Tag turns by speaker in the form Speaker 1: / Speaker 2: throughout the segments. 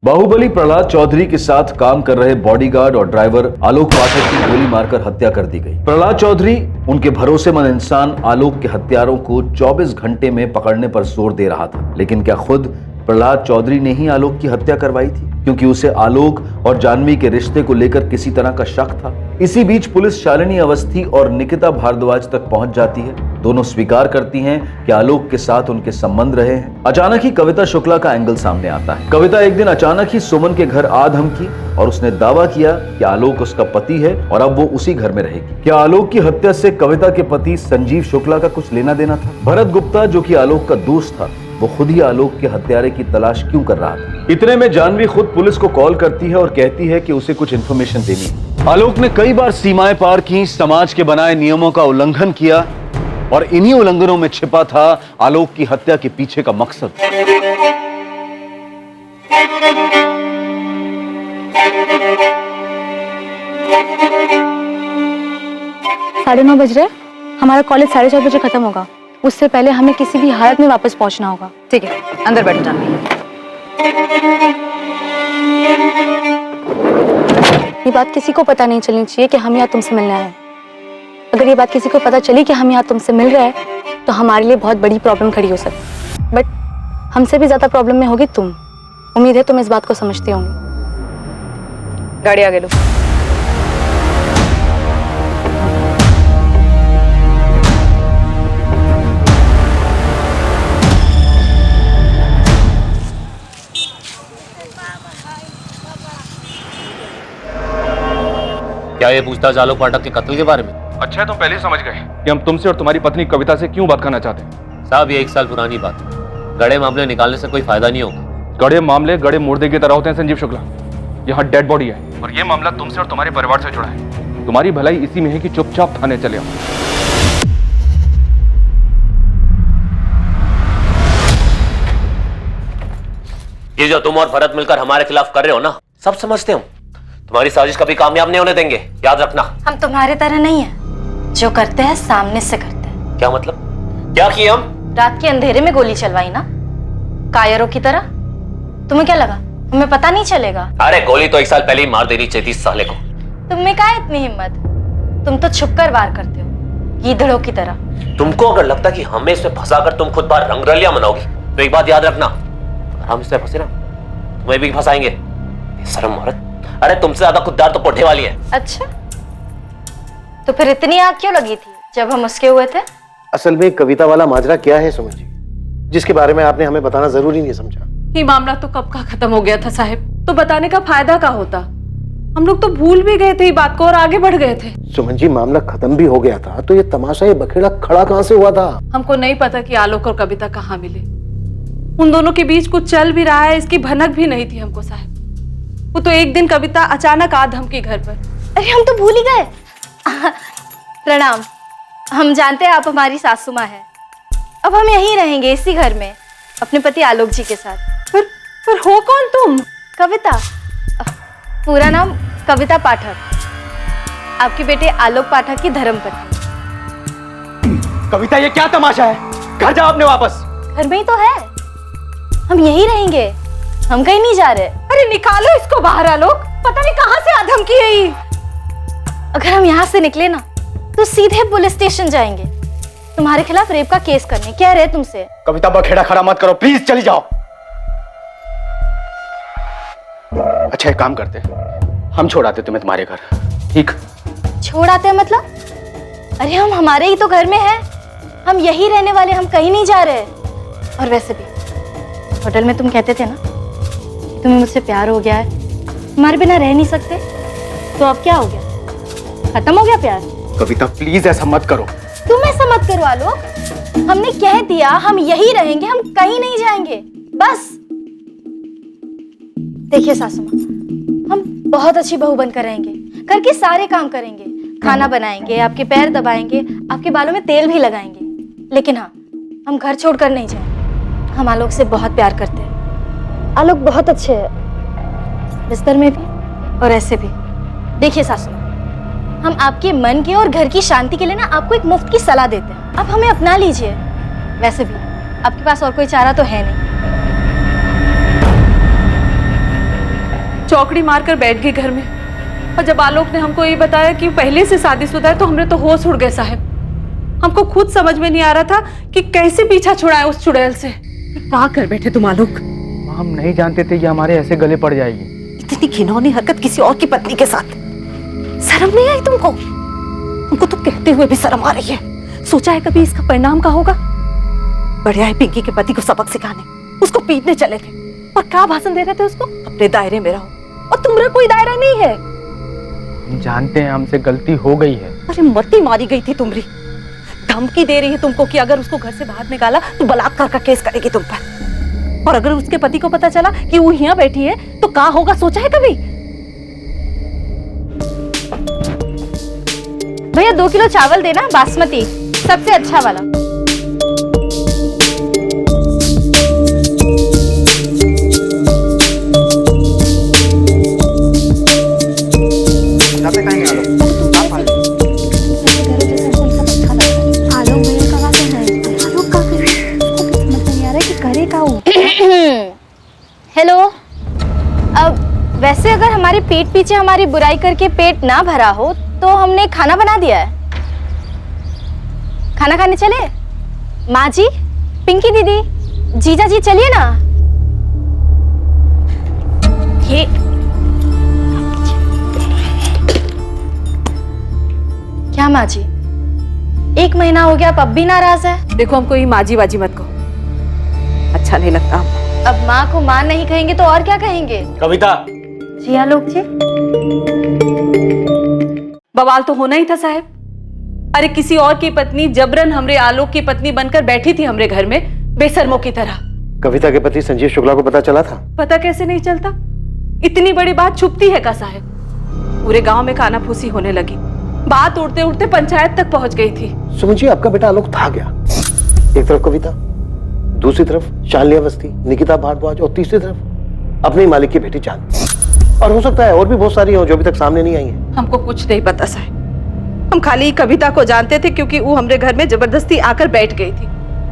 Speaker 1: बाहुबली प्रहलाद चौधरी के साथ काम कर रहे बॉडीगार्ड और ड्राइवर आलोक पाठक की गोली मारकर हत्या कर दी गई। प्रहलाद चौधरी उनके भरोसेमंद इंसान आलोक के हत्यारों को 24 घंटे में पकड़ने पर जोर दे रहा था, लेकिन क्या खुद प्रहलाद चौधरी ने ही आलोक की हत्या करवाई थी? क्योंकि उसे आलोक और जानवी के रिश्ते को लेकर किसी तरह का शक था। इसी बीच पुलिस शालिनी अवस्थी और निकिता भारद्वाज तक पहुंच जाती है। दोनों स्वीकार करती हैं कि आलोक के साथ उनके संबंध रहे हैं। अचानक ही कविता शुक्ला का एंगल सामने आता है। कविता एक दिन अचानक ही सुमन के घर आ धमकी और उसने दावा किया कि आलोक उसका पति है और अब वो उसी घर में रहेगी। क्या आलोक की हत्या से कविता के पति संजीव शुक्ला का कुछ लेना देना था? भरत गुप्ता जो कि आलोक का दोस्त था, वो खुद ही आलोक के हत्यारे की तलाश क्यों कर रहा था? इतने में जानवी खुद पुलिस को कॉल करती है और कहती है कि उसे कुछ इन्फॉर्मेशन देनी है। आलोक ने कई बार सीमाएं पार की, समाज के बनाए नियमों का उल्लंघन किया और इन्हीं उल्लंघनों में छिपा था आलोक की हत्या के पीछे का मकसद।
Speaker 2: 9:30 बज रहे, हमारा कॉलेज 4:30 बजे खत्म होगा। उससे पहले हमें किसी भी हालत में वापस पहुंचना होगा।
Speaker 3: ठीक है, अंदर बैठो जानवी।
Speaker 2: ये बात किसी को पता नहीं चलनी चाहिए कि हम यहाँ तुमसे मिलने आए हैं। अगर ये बात किसी को पता चली कि हम यहाँ तुमसे मिल रहे हैं तो हमारे लिए बहुत बड़ी प्रॉब्लम खड़ी हो सकती है। बट हमसे भी ज्यादा प्रॉब्लम में होगी तुम। उम्मीद है तुम इस बात को समझती होंगी।
Speaker 3: गाड़ी आगे लो।
Speaker 4: क्या ये पूछताछ आलोक पाठक के कत्ल के बारे में?
Speaker 5: अच्छा है तुम पहले ही समझ गए कि हम तुमसे और तुम्हारी पत्नी कविता से क्यों बात करना चाहते हैं।
Speaker 4: साहब ये 1 साल पुरानी बात है। गड़े मामले निकालने से कोई फायदा नहीं होगा।
Speaker 5: गड़े मामले गड़े मुर्दे की तरह होते हैं संजीव शुक्ला। यहाँ डेड बॉडी है और ये मामला तुमसे और तुम्हारे परिवार से जुड़ा है। तुम्हारी भलाई इसी में है कि चुपचाप थाने चले आओ।
Speaker 4: ये जो तुम और भरत मिलकर हमारे खिलाफ कर रहे हो ना, सब समझते हम। तुम्हारी साजिश कभी कामयाब नहीं होने देंगे, याद रखना।
Speaker 6: हम तुम्हारे तरह नहीं है, जो करते हैं सामने से करते हैं।
Speaker 4: क्या मतलब? क्या किए हम?
Speaker 6: रात के अंधेरे में गोली चलवाई ना, कायरों की तरह। तुम्हें क्या लगा हमें पता नहीं चलेगा?
Speaker 4: अरे गोली तो 1 साल पहले ही मार देनी चाहिए थी साले को।
Speaker 6: तुम्हें क्या इतनी हिम्मत? तुम तो छुपकर वार करते हो, गीदड़ों की तरह।
Speaker 4: तुमको अगर लगता कि हमें इसमें फंसाकर तुम खुद बार रंगरलियां मनाओगी तो एक बात याद रखना, अगर हम इसमें फंसे ना तुम्हें भी फंसाएंगे। शर्म औरत। अरे तुमसे ज्यादा खुददार तो पोठे वाली है।
Speaker 6: अच्छा, तो फिर इतनी आग क्यों लगी थी जब हम उसके हुए थे?
Speaker 7: असल में कविता वाला माजरा क्या है सुमन जी, जिसके बारे में आपने हमें बताना जरूरी नहीं समझा?
Speaker 3: ये मामला तो कब का खत्म हो गया था साहब, तो बताने का फायदा क्या होता? हम लोग तो भूल भी गए थे ये बात को और आगे बढ़ गए थे।
Speaker 7: सुमन जी मामला खत्म भी हो गया था तो ये तमाशा, ये बखेड़ा खड़ा कहां से हुआ था?
Speaker 3: हमको नहीं पता कि आलोक और कविता कहाँ मिले। उन दोनों के बीच कुछ चल भी रहा है इसकी भनक भी नहीं थी हमको साहब। वो तो एक दिन कविता अचानक आ धमकी घर पर।
Speaker 6: अरे हम तो भूल ही गए। प्रणाम। हम जानते हैं आप हमारी सासू माँ है। अब हम यहीं रहेंगे इसी घर में अपने पति आलोक जी के साथ।
Speaker 3: पर हो कौन तुम?
Speaker 6: कविता। पूरा नाम कविता पाठक, आपके बेटे आलोक पाठक की धर्मपत्नी।
Speaker 7: कविता ये क्या तमाशा है? घर जाओ अपने वापस।
Speaker 6: घर में ही तो है, हम यहीं रहेंगे, हम कहीं नहीं जा रहे।
Speaker 3: अरे निकालो इसको बाहर आलोक, पता नहीं कहां से आ धमकी है ये।
Speaker 6: अगर हम यहाँ से निकले ना तो सीधे पुलिस स्टेशन जाएंगे तुम्हारे खिलाफ रेप का केस करने। कह रहे तुमसे।
Speaker 7: कविता बखेड़ा खड़ा मत करो प्लीज, चली जाओ। अच्छा एक काम करते, हम छोड़ाते तुम्हें तुम्हारे घर, ठीक?
Speaker 6: छोड़ आते हैं मतलब? अरे हम हमारे ही तो घर में हैं, हम यही रहने वाले, हम कहीं नहीं जा रहे। और वैसे भी होटल में तुम कहते थे ना कि तुम्हें मुझसे प्यार हो गया है, हमारे बिना रह नहीं सकते, तो अब क्या हो गया? खत्म हो गया प्यार?
Speaker 7: कविता प्लीज ऐसा मत करो।
Speaker 6: तुम ऐसा मत करो आलोक, हमने कह दिया हम यही रहेंगे, हम कहीं नहीं जाएंगे, बस। देखिए सासू माँ, हम बहुत अच्छी बहू बनकर रहेंगे, घर के सारे काम करेंगे, खाना बनाएंगे, आपके पैर दबाएंगे, आपके बालों में तेल भी लगाएंगे। लेकिन हाँ, हम घर छोड़कर नहीं जाएंगे। हम आलोक से बहुत प्यार करते हैं, आलोक बहुत अच्छे हैं, बिस्तर में भी और ऐसे भी। देखिए सासू, हम आपके मन के और घर की शांति के लिए ना आपको एक मुफ्त की सलाह देते हैं, आप हमें अपना लीजिए। वैसे भी आपके पास और कोई चारा तो है नहीं।
Speaker 3: चौकड़ी मारकर बैठ गई घर में। और जब आलोक ने हमको ये बताया कि पहले से शादीशुदा है तो हमने तो होश उड़ गए साहब। हमको खुद समझ में नहीं आ रहा था कि कैसे पीछा छुड़ाए उस चुड़ैल से। क्या कर बैठे तुम आलोक?
Speaker 5: हम नहीं जानते थे कि हमारे ऐसे गले पड़ जाएगी।
Speaker 8: इतनी घिनौनी हरकत किसी और की पत्नी के साथ, शर्म नहीं आई तुमको? तुमको तो कहते हुए भी शर्म आ रही है। सोचा है कभी इसका परिणाम क्या होगा? बढ़िया है पिंकी के पति को सबक सिखाने, उसको पीटने चले थे और क्या भाषण दे रहे थे उसको, अपने दायरे में रहो और तुम्हारा कोई दायरा नहीं है।
Speaker 5: हम जानते हैं हमसे गलती हो गई है।
Speaker 8: अरे मती मारी गई थी तुम्हारी। धमकी दे रही है तुमको कि अगर उसको घर से बाहर निकाला तो बलात्कार का केस करेगी तुम पर। और अगर उसके पति को पता चला कि वो यहाँ बैठी है तो क्या होगा, सोचा है कभी?
Speaker 6: भैया 2 किलो चावल देना, बासमती, सबसे अच्छा वाला। हेलो। अब वैसे अगर हमारे पीठ पीछे हमारी बुराई करके पेट ना भरा हो तो हमने खाना बना दिया है। खाना खाने चले? माँ जी, पिंकी दीदी, जीजा जी चलिए ना। ये क्या माँ जी, 1 महीना हो गया, अब भी नाराज है?
Speaker 3: देखो हमको ये माजी बाजी मत कहो, अच्छा नहीं लगता हमको।
Speaker 6: अब माँ को माँ नहीं कहेंगे तो और क्या कहेंगे?
Speaker 7: कविता,
Speaker 6: जी आलोक जी।
Speaker 3: बवाल तो होना ही था साहब। अरे किसी और की पत्नी जबरन हमरे आलोक की पत्नी बनकर बैठी थी हमरे घर में बेशर्मों की तरह।
Speaker 7: कविता के पति संजीव शुक्ला को पता चला था?
Speaker 3: पता कैसे नहीं चलता? इतनी बड़ी बात छुपती है का साहब? पूरे गांव में काना फूसी होने लगी, बात उड़ते उड़ते पंचायत तक पहुंच गई थी।
Speaker 7: सुमन जी, आपका बेटा आलोक था गया। एक तरफ कविता, दूसरी तरफ शालिनी अवस्थी, निकिता भारद्वाज और तीसरी तरफ अपने मालिक की बेटी चांद। और हो सकता है और भी बहुत सारी हो जो अभी तक सामने नहीं आई है।
Speaker 3: हमको कुछ नहीं पता साहब। हम खाली कविता को जानते थे क्योंकि वो हमरे घर में जबरदस्ती आकर बैठ गई थी।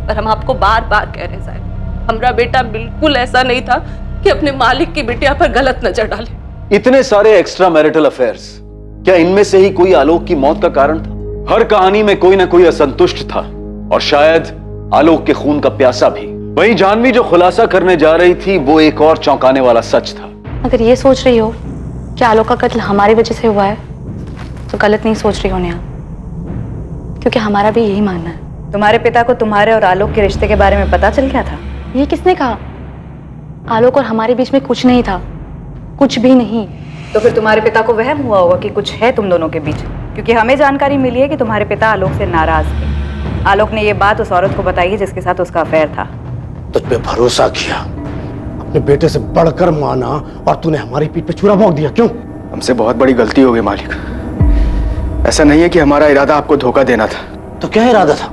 Speaker 3: पर हम आपको बार बार कह रहे साहब, हमारा बेटा बिल्कुल ऐसा नहीं था कि अपने मालिक की बिटिया पर गलत नजर डाले।
Speaker 1: इतने सारे एक्स्ट्रा मैरिटल अफेयर्स, क्या इनमें से ही कोई आलोक की मौत का कारण था? हर कहानी में कोई ना कोई असंतुष्ट था और शायद आलोक के खून का प्यासा भी। वहीं जानवी जो खुलासा करने जा रही थी वो एक और चौंकाने वाला सच था।
Speaker 2: अगर ये सोच रही हो कि आलोक का कत्ल हमारी वजह से हुआ है तो गलत नहीं सोच रही हो नेहा, क्योंकि हमारा भी यही मानना है।
Speaker 9: तुम्हारे पिता को तुम्हारे और आलोक के रिश्ते के बारे में पता चल गया था?
Speaker 2: ये किसने कहा? आलोक और हमारे बीच में कुछ नहीं था, कुछ भी नहीं।
Speaker 9: तो फिर तुम्हारे पिता को वहम हुआ होगा कि कुछ है तुम दोनों के बीच, क्योंकि हमें जानकारी मिली है कि तुम्हारे पिता आलोक से नाराज थे। आलोक ने ये बात उस औरत को बताई है जिसके साथ उसका अफेयर था।
Speaker 7: तुझ पे भरोसा किया, अपने बेटे से बढ़कर माना और तूने हमारी पीठ पे छुरा भोंक दिया। क्यों?
Speaker 5: हमसे बहुत बड़ी गलती हो गई मालिक। ऐसा नहीं है कि हमारा इरादा आपको धोखा देना था।
Speaker 7: तो क्या इरादा था?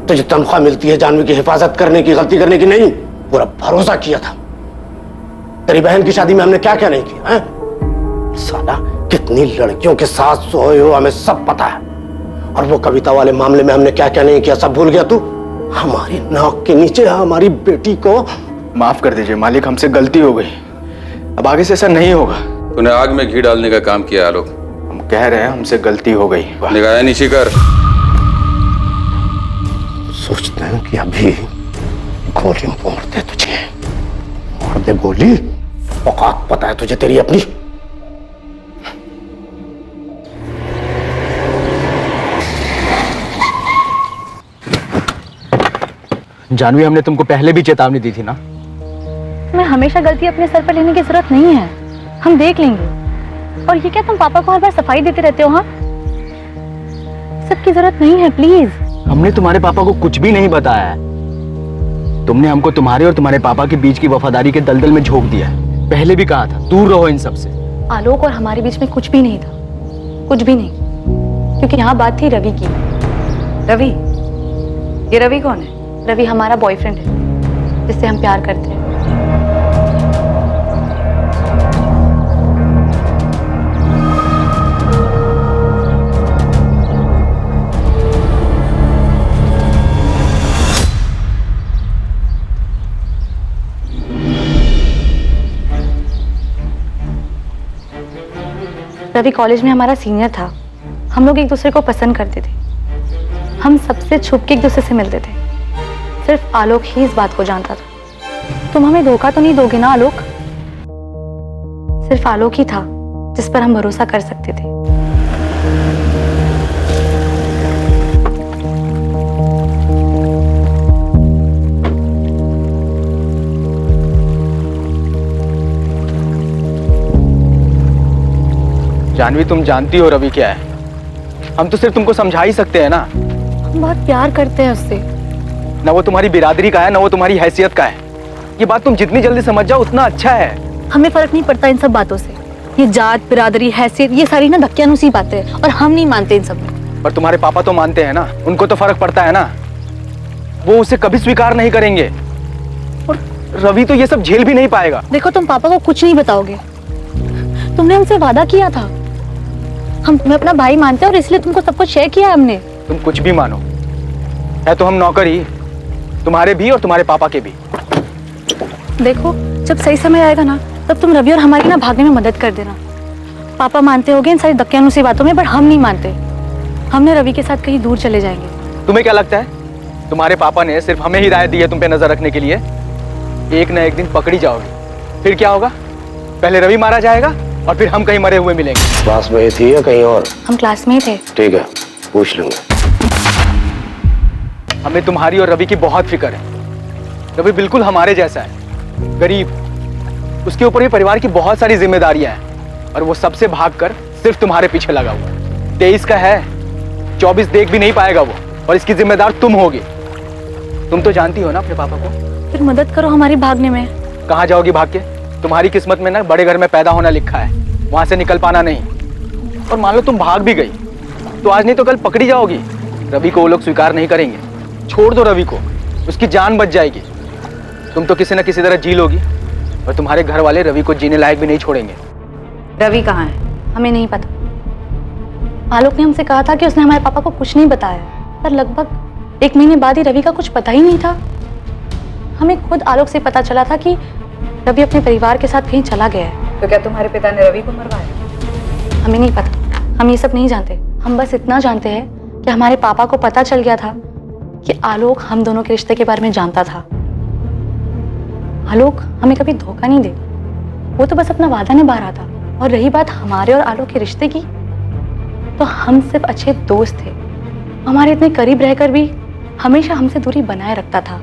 Speaker 7: तुझे तनख्वाह मिलती है जानवी की हिफाजत करने की, गलती करने की नहीं। पूरा भरोसा किया था। तेरी बहन की शादी में हमने क्या क्या नहीं किया है? साला कितनी लड़कियों के साथ सोए हो हमें सब पता है। और वो कविता वाले मामले में हमने क्या क्या नहीं किया सब भूल गया तू? हमारी नाक के नीचे हमारी बेटी को।
Speaker 5: माफ कर दीजिए मालिक, हमसे गलती हो गई। अब आगे से ऐसा नहीं होगा।
Speaker 10: तूने आग में घी डालने का काम किया आलोक।
Speaker 5: हम कह रहे हैं हमसे गलती हो गई।
Speaker 10: निगाहें नीची कर।
Speaker 7: सोचते हैं कि अभी गोली मार दे तुझे, मार दे गोली। औकात पता है तुझे तेरी अपनी?
Speaker 5: जानवी, हमने तुमको पहले भी चेतावनी दी थी ना।
Speaker 2: तुम्हें हमेशा गलती अपने सर पर लेने की जरूरत नहीं है, हम देख लेंगे। और ये क्या तुम पापा को हर बार सफाई देते रहते हो? हाँ, सबकी जरूरत नहीं है, प्लीज।
Speaker 5: हमने तुम्हारे पापा को कुछ भी नहीं बताया है। तुमने हमको तुम्हारे और तुम्हारे पापा के बीच की वफादारी के दलदल में झोंक दिया है। पहले भी कहा था दूर रहो इन सब से।
Speaker 2: आलोक और हमारे बीच में कुछ भी नहीं था, कुछ भी नहीं, क्योंकि यहाँ बात थी रवि की।
Speaker 9: रवि? ये रवि कौन है?
Speaker 2: रवि हमारा बॉयफ्रेंड है जिससे हम प्यार करते हैं। रवि कॉलेज में हमारा सीनियर था। हम लोग एक दूसरे को पसंद करते थे। हम सबसे छुप के एक दूसरे से मिलते थे। सिर्फ आलोक ही इस बात को जानता था। तुम हमें धोखा तो नहीं दोगे ना आलोक? सिर्फ आलोक ही था जिस पर हम भरोसा कर सकते थे।
Speaker 5: जानवी, तुम जानती हो रवि क्या है। हम तो सिर्फ तुमको समझा ही सकते हैं ना।
Speaker 2: हम बहुत प्यार करते हैं उससे।
Speaker 5: ना वो तुम्हारी बिरादरी का है, ना वो तुम्हारी हैसियत का है। ये बात तुम जितनी जल्दी समझ जाओ उतना अच्छा है।
Speaker 2: हमें फर्क नहीं पड़ता इन सब बातों से। ये जात, बिरादरी, हैसियत, ये सारी ना धक्कियानुसी बातें हैं और हम नहीं मानते इन सब में।
Speaker 5: पर तुम्हारे पापा तो मानते हैं ना, उनको तो फर्क पड़ता है ना। वो उसे कभी स्वीकार नहीं करेंगे और रवि तो ये सब झेल भी नहीं पाएगा।
Speaker 2: देखो, तुम पापा को कुछ नहीं बताओगे। तुमने हमसे वादा किया था। हम तुम्हें अपना भाई मानते हैं और इसलिए तुमको सब कुछ शेयर किया है हमने।
Speaker 5: तुम कुछ भी मानो, है तो हम नौकर ही, तुम्हारे भी और तुम्हारे पापा के भी।
Speaker 2: देखो, जब सही समय आएगा ना, तब तुम रवि और हमारी ना भागने में मदद कर देना। पापा मानते होंगे इन सारी धक्कियानुसी बातों में, पर हम नहीं मानते। हमने रवि के साथ कहीं दूर चले जाएंगे।
Speaker 5: तुम्हें क्या लगता है तुम्हारे पापा ने सिर्फ हमें हिदायत दी है तुम पे नजर रखने के लिए? एक ना एक दिन पकड़ी जाओगी, फिर क्या होगा? पहले रवि मारा जाएगा और फिर हम कहीं मरे हुए मिलेंगे।
Speaker 7: क्लास में ही थी या कहीं और?
Speaker 2: हम क्लास में ही थे।
Speaker 7: ठीक है, पूछ लूंगा।
Speaker 5: हमें तुम्हारी और रवि की बहुत फिक्र है। रवि बिल्कुल हमारे जैसा है, गरीब। उसके ऊपर भी परिवार की बहुत सारी जिम्मेदारियां हैं और वो सबसे भागकर सिर्फ तुम्हारे पीछे लगा हुआ है। 23 का है, 24 देख भी नहीं पाएगा वो, और इसकी जिम्मेदार तुम होगी। तुम तो जानती हो ना अपने पापा को।
Speaker 2: फिर मदद करो हमारी भागने में।
Speaker 5: कहाँ जाओगी भाग के? तुम्हारी किस्मत में ना बड़े घर में पैदा होना लिखा है, वहां से निकल पाना नहीं। और मान लो तुम भाग भी गई तो आज नहीं तो कल पकड़ी जाओगी। रवि को वो लोग स्वीकार नहीं करेंगे। छोड़ दो रवि को, उसकी जान बच जाएगी। तुम तो किसी न किसी तरह जी लोगी और तुम्हारे घर वाले रवि को जीने लायक भी नहीं छोड़ेंगे।
Speaker 9: रवि कहाँ है?
Speaker 2: हमें नहीं पता। आलोक ने हमसे कहा था कि उसने हमारे पापा को कुछ नहीं बताया, पर लगभग 1 महीने बाद ही रवि का कुछ पता ही नहीं था। हमें खुद आलोक से पता चला था कि रवि अपने परिवार के साथ कहीं चला गया है।
Speaker 9: तो क्या तुम्हारे पिता ने रवि को मरवाया?
Speaker 2: हमें नहीं पता, हम ये सब नहीं जानते। हम बस इतना जानते हैं कि हमारे पापा को पता चल गया था कि आलोक हम दोनों के रिश्ते के बारे में जानता था। आलोक हमें कभी धोखा नहीं दे, वो तो बस अपना वादा निभा रहा था। और रही बात हमारे और आलोक के रिश्ते की, तो हम सिर्फ अच्छे दोस्त थे। हमारे इतने करीब रहकर भी हमेशा हमसे दूरी बनाए रखता था।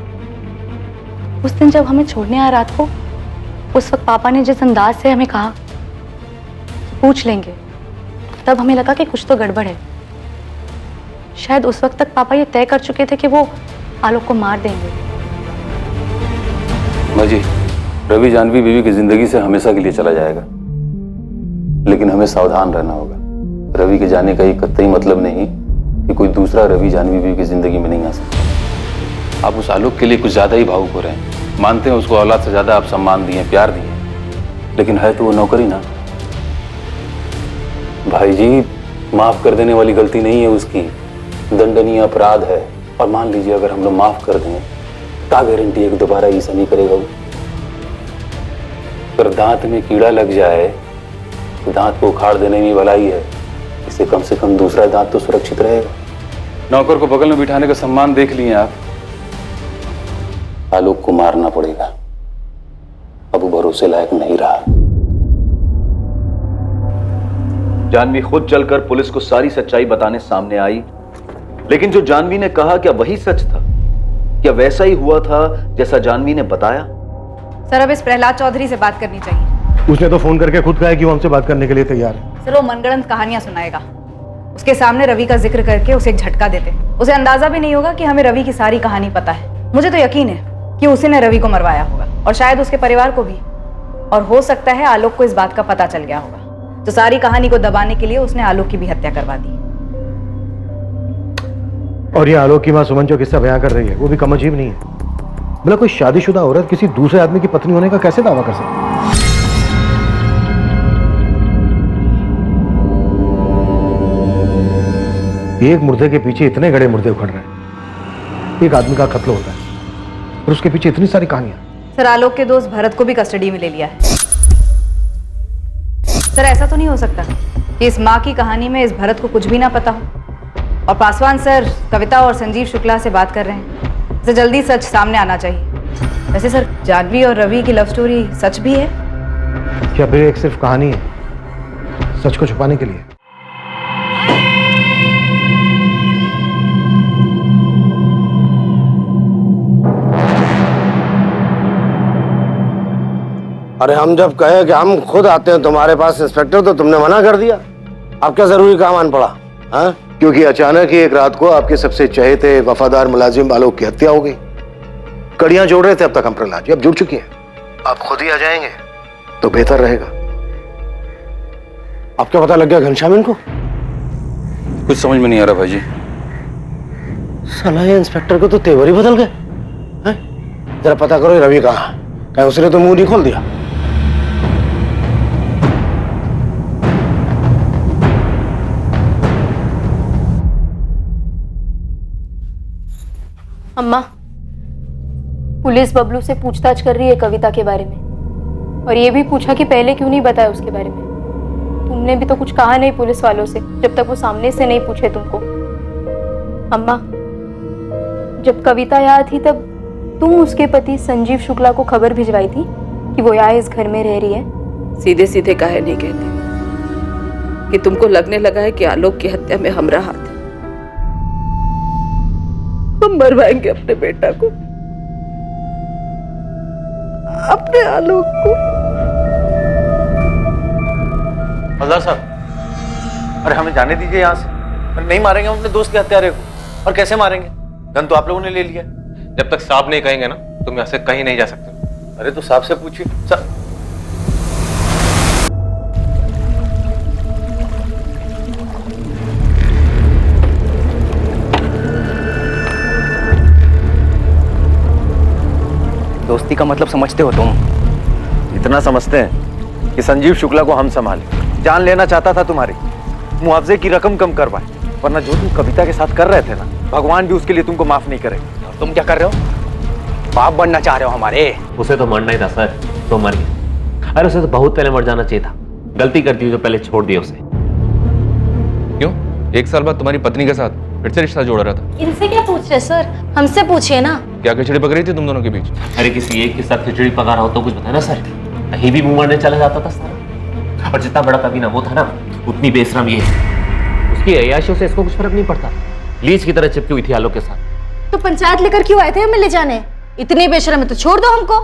Speaker 2: उस दिन जब हमें छोड़ने आया रात को, उस वक्त पापा ने जिस अंदाज से हमें कहा पूछ लेंगे, तब हमें लगा कि कुछ तो गड़बड़ है। शायद उस वक्त तक पापा ये तय कर चुके थे कि वो आलोक को मार देंगे।
Speaker 10: माँ जी, रवि जानवी बीवी की जिंदगी से हमेशा के लिए चला जाएगा, लेकिन हमें सावधान रहना होगा। रवि के जाने का ये कतई मतलब नहीं कि कोई दूसरा रवि जानवी बीवी की जिंदगी में नहीं आ सकता। आप उस आलोक के लिए कुछ ज्यादा ही भावुक हो रहे हैं। मानते हैं उसको औलाद से ज्यादा आप सम्मान दिए, प्यार दिए, लेकिन है तो वो नौकरी ना। भाई जी, माफ कर देने वाली गलती नहीं है उसकी, दंडनीय अपराध है। और मान लीजिए अगर हम लोग माफ कर दें, क्या गारंटी है कि दोबारा ऐसा नहीं करेगा वो? अगर दांत में कीड़ा लग जाए तो दांत को उखाड़ देने में भलाई है, इससे कम से कम दूसरा दांत तो सुरक्षित रहेगा। नौकर को बगल में बिठाने का सम्मान देख लिए आप। आलोक को मारना पड़ेगा, अब वो भरोसे लायक नहीं रहा।
Speaker 1: जानवी खुद चलकर पुलिस को सारी सच्चाई बताने सामने आई, लेकिन जो जानवी ने कहा क्या वही सच था? क्या वैसा ही हुआ था जैसा जानवी ने बताया?
Speaker 9: सर, अब इस प्रहलाद चौधरी से बात करनी चाहिए।
Speaker 7: उसने तो फोन करके खुद कहा है कि वो हमसे बात करने के लिए तैयार है।
Speaker 9: सर, वो मनगढ़ंत कहानियां सुनाएगा। उसके सामने रवि का जिक्र करके उसे एक झटका देते, उसे अंदाजा भी नहीं होगा कि हमें रवि की सारी कहानी पता है। मुझे तो यकीन है कि उसी ने रवि को मरवाया होगा, और शायद उसके परिवार को भी। और हो सकता है आलोक को इस बात का पता चल गया होगा, तो सारी कहानी को दबाने के लिए उसने आलोक की भी हत्या करवा दी।
Speaker 7: और ये आलोक की माँ सुमन जो किस्सा बयां कर रही है, वो भी कम अजीब नहीं है। मतलब कोई शादीशुदा औरत किसी दूसरे आदमी की पत्नी होने का कैसे दावा कर सकती है? एक मुर्दे के पीछे इतने गड़े मुर्दे उखड़ रहे हैं। एक आदमी का कत्ल होता है और उसके पीछे इतनी सारी कहानियां।
Speaker 9: सर, आलोक के दोस्त भरत को भी कस्टडी में ले लिया है। सर ऐसा तो नहीं हो सकता कि इस माँ की कहानी में इस भरत को कुछ भी ना पता हो। और पासवान सर कविता और संजीव शुक्ला से बात कर रहे हैं, तो जल्दी सच सामने आना चाहिए। वैसे सर जानवी और रवि की लव स्टोरी सच भी है
Speaker 7: क्या फिर एक सिर्फ कहानी है सच को छुपाने के लिए? अरे हम जब कहे कि हम खुद आते हैं तुम्हारे पास इंस्पेक्टर, तो तुमने मना कर दिया। अब क्या जरूरी काम आन पड़ा? हाँ, क्योंकि अचानक ही एक रात को आपके सबसे चहेते वफादार मुलाजिम आलोक की हत्या हो गई। कड़ियां जोड़ रहे थे अब तक हम प्रहलाद जी, अब जुड़ चुकी हैं। आप खुद ही आ जाएंगे तो बेहतर रहेगा। अब क्या पता लग गया घनश्याम इनको?
Speaker 10: कुछ समझ में नहीं आ रहा भाई जी।
Speaker 7: साला ये इंस्पेक्टर को तो तेवर ही बदल गए हैं। जरा पता करो रवि कहाँ, कहीं उसने तो मुंह नहीं खोल दिया।
Speaker 2: अम्मा, पुलिस बबलू से पूछताछ कर रही है कविता के बारे में, और ये भी पूछा कि पहले क्यों नहीं बताया उसके बारे में। तुमने भी तो कुछ कहा नहीं पुलिस वालों से जब तक वो सामने से नहीं पूछे तुमको। अम्मा, जब कविता यहाँ थी तब तुम उसके पति संजीव शुक्ला को खबर भिजवाई थी कि वो यहाँ इस घर में रह रही है।
Speaker 3: सीधे सीधे काहे नहीं कहते कि तुमको लगने लगा है कि आलोक की हत्या में हमारा हाथ है? हम मरवाएंगे अपने बेटा को, अपने आलोक को।
Speaker 5: हवलदार साहब, अरे हमें जाने दीजिए यहाँ से। नहीं मारेंगे हम अपने दोस्त के हत्यारे को। और कैसे मारेंगे? गन तो आप लोगों ने ले लिया।
Speaker 11: जब तक साहब नहीं कहेंगे ना तुम यहाँ से कहीं नहीं जा सकते।
Speaker 5: अरे तो साहब से पूछिए। दोस्ती का मतलब समझते हो तुम? इतना समझते हैं कि संजीव शुक्ला को हम संभालें। जान लेना चाहता था तुम्हारी, मुआवजे की रकम कम करवाए, वरना जो तुम कविता के साथ कर रहे थे ना, भगवान भी उसके लिए तुमको माफ नहीं करेगा। तुम क्या कर रहे हो? बाप बनना चाह रहे हो हमारे?
Speaker 4: उसे तो मरना ही था सर, तो मर गया। अरे उसे तो बहुत पहले मर जाना चाहिए था। गलती कर दी जो पहले छोड़ दिया उसे।
Speaker 11: क्यों? 1 साल बाद तुम्हारी पत्नी के साथ फिर से रिश्ता जोड़ रहा था।
Speaker 6: इनसे क्या पूछ रहे सर, हमसे पूछिए ना।
Speaker 11: क्या खिचड़ी पक रही थी तुम दोनों के बीच?
Speaker 4: अरे किसी एक के साथ खिचड़ी पका रहा हो तो कुछ बताया ना सर। कहीं भी मुंह मारने चला जाता था सर। और जितना बड़ा कभी ना वो था ना, उतनी बेशरम ये है। उसकी अय्याशियों से इसको कुछ फर्क नहीं पड़ता। लीच की तरह चिपकी हुई थी आलोक के साथ।
Speaker 6: तो पंचायत लेकर क्यों आए थे हमें ले जाने? इतनी बेशरम है तो छोड़ दो हमको।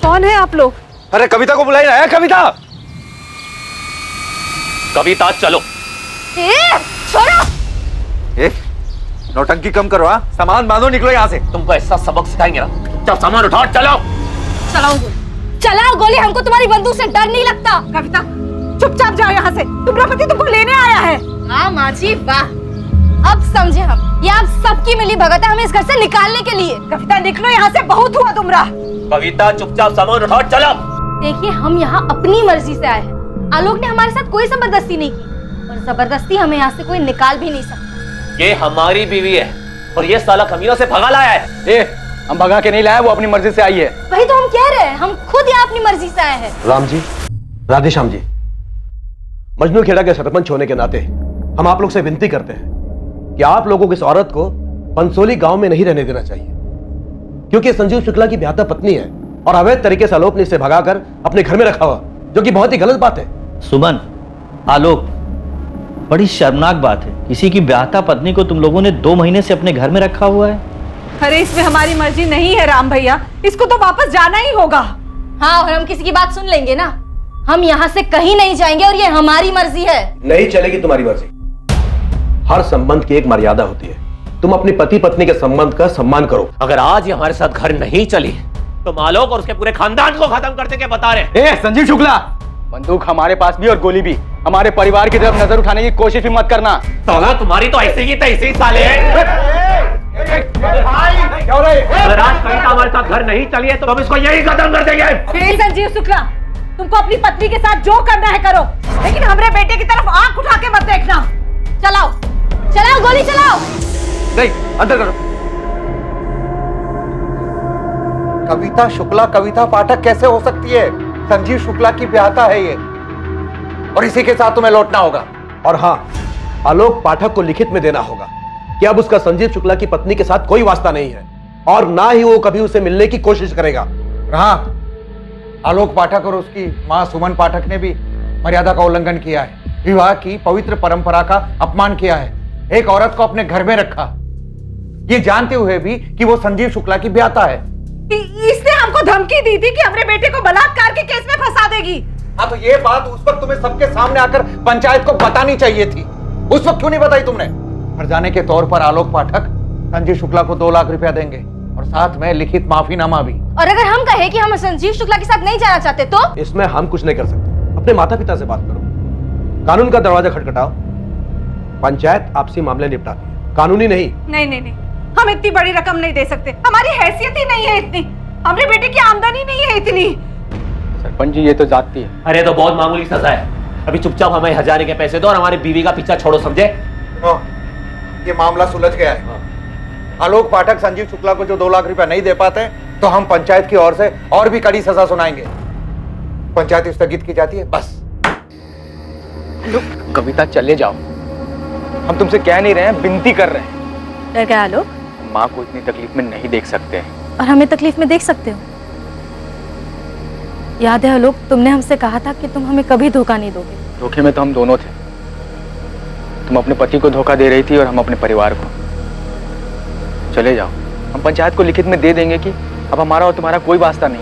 Speaker 3: कौन है आप लोग?
Speaker 5: अरे कविता को बुलाई ना। कविता,
Speaker 4: कविता चलो।
Speaker 6: छोड़ो।
Speaker 5: नौटंकी कम करो। सामान बांधो, निकलो यहाँ से।
Speaker 4: तुमको ऐसा सबक सिखाएंगे ना। चल सामान उठाओ, चलो।
Speaker 6: चलाओ गोली, हमको तुम्हारी बंदूक से डर नहीं लगता।
Speaker 3: कविता चुपचाप जाओ यहाँ से, तुम्हारा पति तुमको लेने आया है।
Speaker 6: हाँ माँ जी, वाह, अब समझे हम। ये आप सबकी मिली भगत है हमें इस घर से निकालने के लिए।
Speaker 3: कविता निकलो यहाँ से, बहुत हुआ तुमरा।
Speaker 4: कविता चुपचाप सामान उठाओ, चलो।
Speaker 6: देखिए, हम यहाँ अपनी मर्जी से आए हैं। आलोक ने हमारे साथ कोई जबरदस्ती नहीं की, और जबरदस्ती हमें यहाँ से कोई निकाल भी नहीं सकता।
Speaker 4: ये हमारी बीवी है और ये साला कमीनों से भगा लाया है।
Speaker 5: हम भगा के नहीं लाए, वो अपनी मर्जी से आई है।
Speaker 6: वही तो हम कह रहे हैं, हम खुद यहाँ अपनी मर्जी से आए हैं।
Speaker 7: राम जी, राधेश्याम जी, मजनू खेड़ा के सरपंच होने के नाते हम आप लोग से विनती करते हैं कि आप लोगों को इस औरत को पंसोली गांव में नहीं रहने देना चाहिए, क्योंकि संजीव शुक्ला की ब्याहता पत्नी है और अवैध तरीके से आलोक ने इसे भगाकर अपने घर में रखा हुआ, जो कि बहुत ही गलत बात है।
Speaker 12: सुमन, आलोक, बड़ी शर्मनाक बात है। किसी की ब्याहता पत्नी को तुम लोगों ने 2 महीने से अपने घर में रखा हुआ है।
Speaker 3: अरे इसमें हमारी मर्जी नहीं है राम भैया, इसको तो वापस जाना ही होगा।
Speaker 6: हाँ, और हम किसी की बात सुन लेंगे ना। हम यहाँ से कहीं नहीं जाएंगे और ये हमारी मर्जी है।
Speaker 7: नहीं चलेगी तुम्हारी मर्जी। हर संबंध की एक मर्यादा होती है। तुम अपनी पति पत्नी के संबंध का सम्मान करो।
Speaker 4: अगर आज ये हमारे साथ घर नहीं चली तो आलोक और उसके पूरे खानदान को खत्म कर देंगे, बता रहे।
Speaker 5: संजीव शुक्ला, बंदूक हमारे पास भी और गोली भी। हमारे परिवार की तरफ नजर उठाने की कोशिश भी मत करना।
Speaker 4: साला तुम्हारी तो ऐसे ही तैसे साले अगर आज कविता हमारे साथ घर नहीं चली है तो हम इसको यही खत्म कर देंगे।
Speaker 3: संजीव शुक्ला, तुमको अपनी पत्नी के साथ जो करना है करो, लेकिन हमारे बेटे की तरफ आंख उठा के मत देखना।
Speaker 6: चलाओ चलाओ, गोली चलाओ।
Speaker 5: नहीं, अंदर करो। कविता शुक्ला कविता पाठक कैसे हो सकती है? संजीव शुक्ला की ब्याहता है ये, और इसी के साथ तुम्हें लौटना होगा।
Speaker 7: और हाँ, आलोक पाठक को लिखित में देना होगा कि अब उसका संजीव शुक्ला की पत्नी के साथ कोई वास्ता नहीं है और ना ही वो कभी उसे मिलने की कोशिश करेगा।
Speaker 5: हाँ, आलोक पाठक और उसकी मां सुमन पाठक ने भी मर्यादा का उल्लंघन किया है, विवाह की पवित्र परंपरा का अपमान किया है, एक औरत को अपने घर में रखा, ये जानते हुए भी कि वो संजीव शुक्ला की ब्याहता है।
Speaker 3: इसने हमको धमकी दी थी कि हमारे बेटे को बलात्कार के केस में फंसा देगी।
Speaker 5: हाँ, तो ये बात उस वक्त तुम्हें सबके सामने आकर पंचायत को बतानी चाहिए थी। उस वक्त क्यों नहीं बताई तुमने? हरजाने के तौर पर आलोक पाठक संजीव शुक्ला को 2 लाख रुपया देंगे और साथ में लिखित माफीनामा भी।
Speaker 6: और अगर हम कहें कि हम संजीव शुक्ला के साथ नहीं जाना चाहते तो?
Speaker 7: इसमें हम कुछ नहीं कर सकते। अपने माता पिता से बात करो, कानून का दरवाजा खटखटाओ। पंचायत आपसी मामले निपटाती है, कानूनी नहीं।
Speaker 3: नहीं नहीं नहीं, हम इतनी बड़ी रकम नहीं दे सकते, हमारी हैसियत ही नहीं है इतनी, हमारे बेटे की आमदनी नहीं है इतनी।
Speaker 5: सरपंच जी, ये तो जाती है।
Speaker 4: अरे तो बहुत मामूली सजा है, अभी चुपचाप हमें हजारे के पैसे दो और हमारी बीवी का पीछा छोड़ो, समझे?
Speaker 5: ये मामला सुलझ गया है। आलोक पाठक संजीव शुक्ला को जो 2 लाख रुपया नहीं दे पाते तो हम पंचायत की ओर से और भी कड़ी सजा सुनाएंगे। पंचायत स्थगित की जाती है, बस। कविता, चले जाओ, हम तुमसे कह नहीं रहे हैं, विनती कर रहे हैं।
Speaker 6: डर गया आलोक?
Speaker 5: माँ को इतनी तकलीफ में नहीं देख सकते हैं।
Speaker 6: और हमें तकलीफ में देख सकते हो? याद है आलोक, तुमने हमसे कहा था कि तुम हमें कभी धोखा नहीं दोगे।
Speaker 5: धोखे में तो हम दोनों थे। तुम अपने पति को धोखा दे रही थी और हम अपने परिवार को। चले जाओ, हम पंचायत को लिखित में दे देंगे कि अब हमारा और तुम्हारा कोई वास्ता नहीं।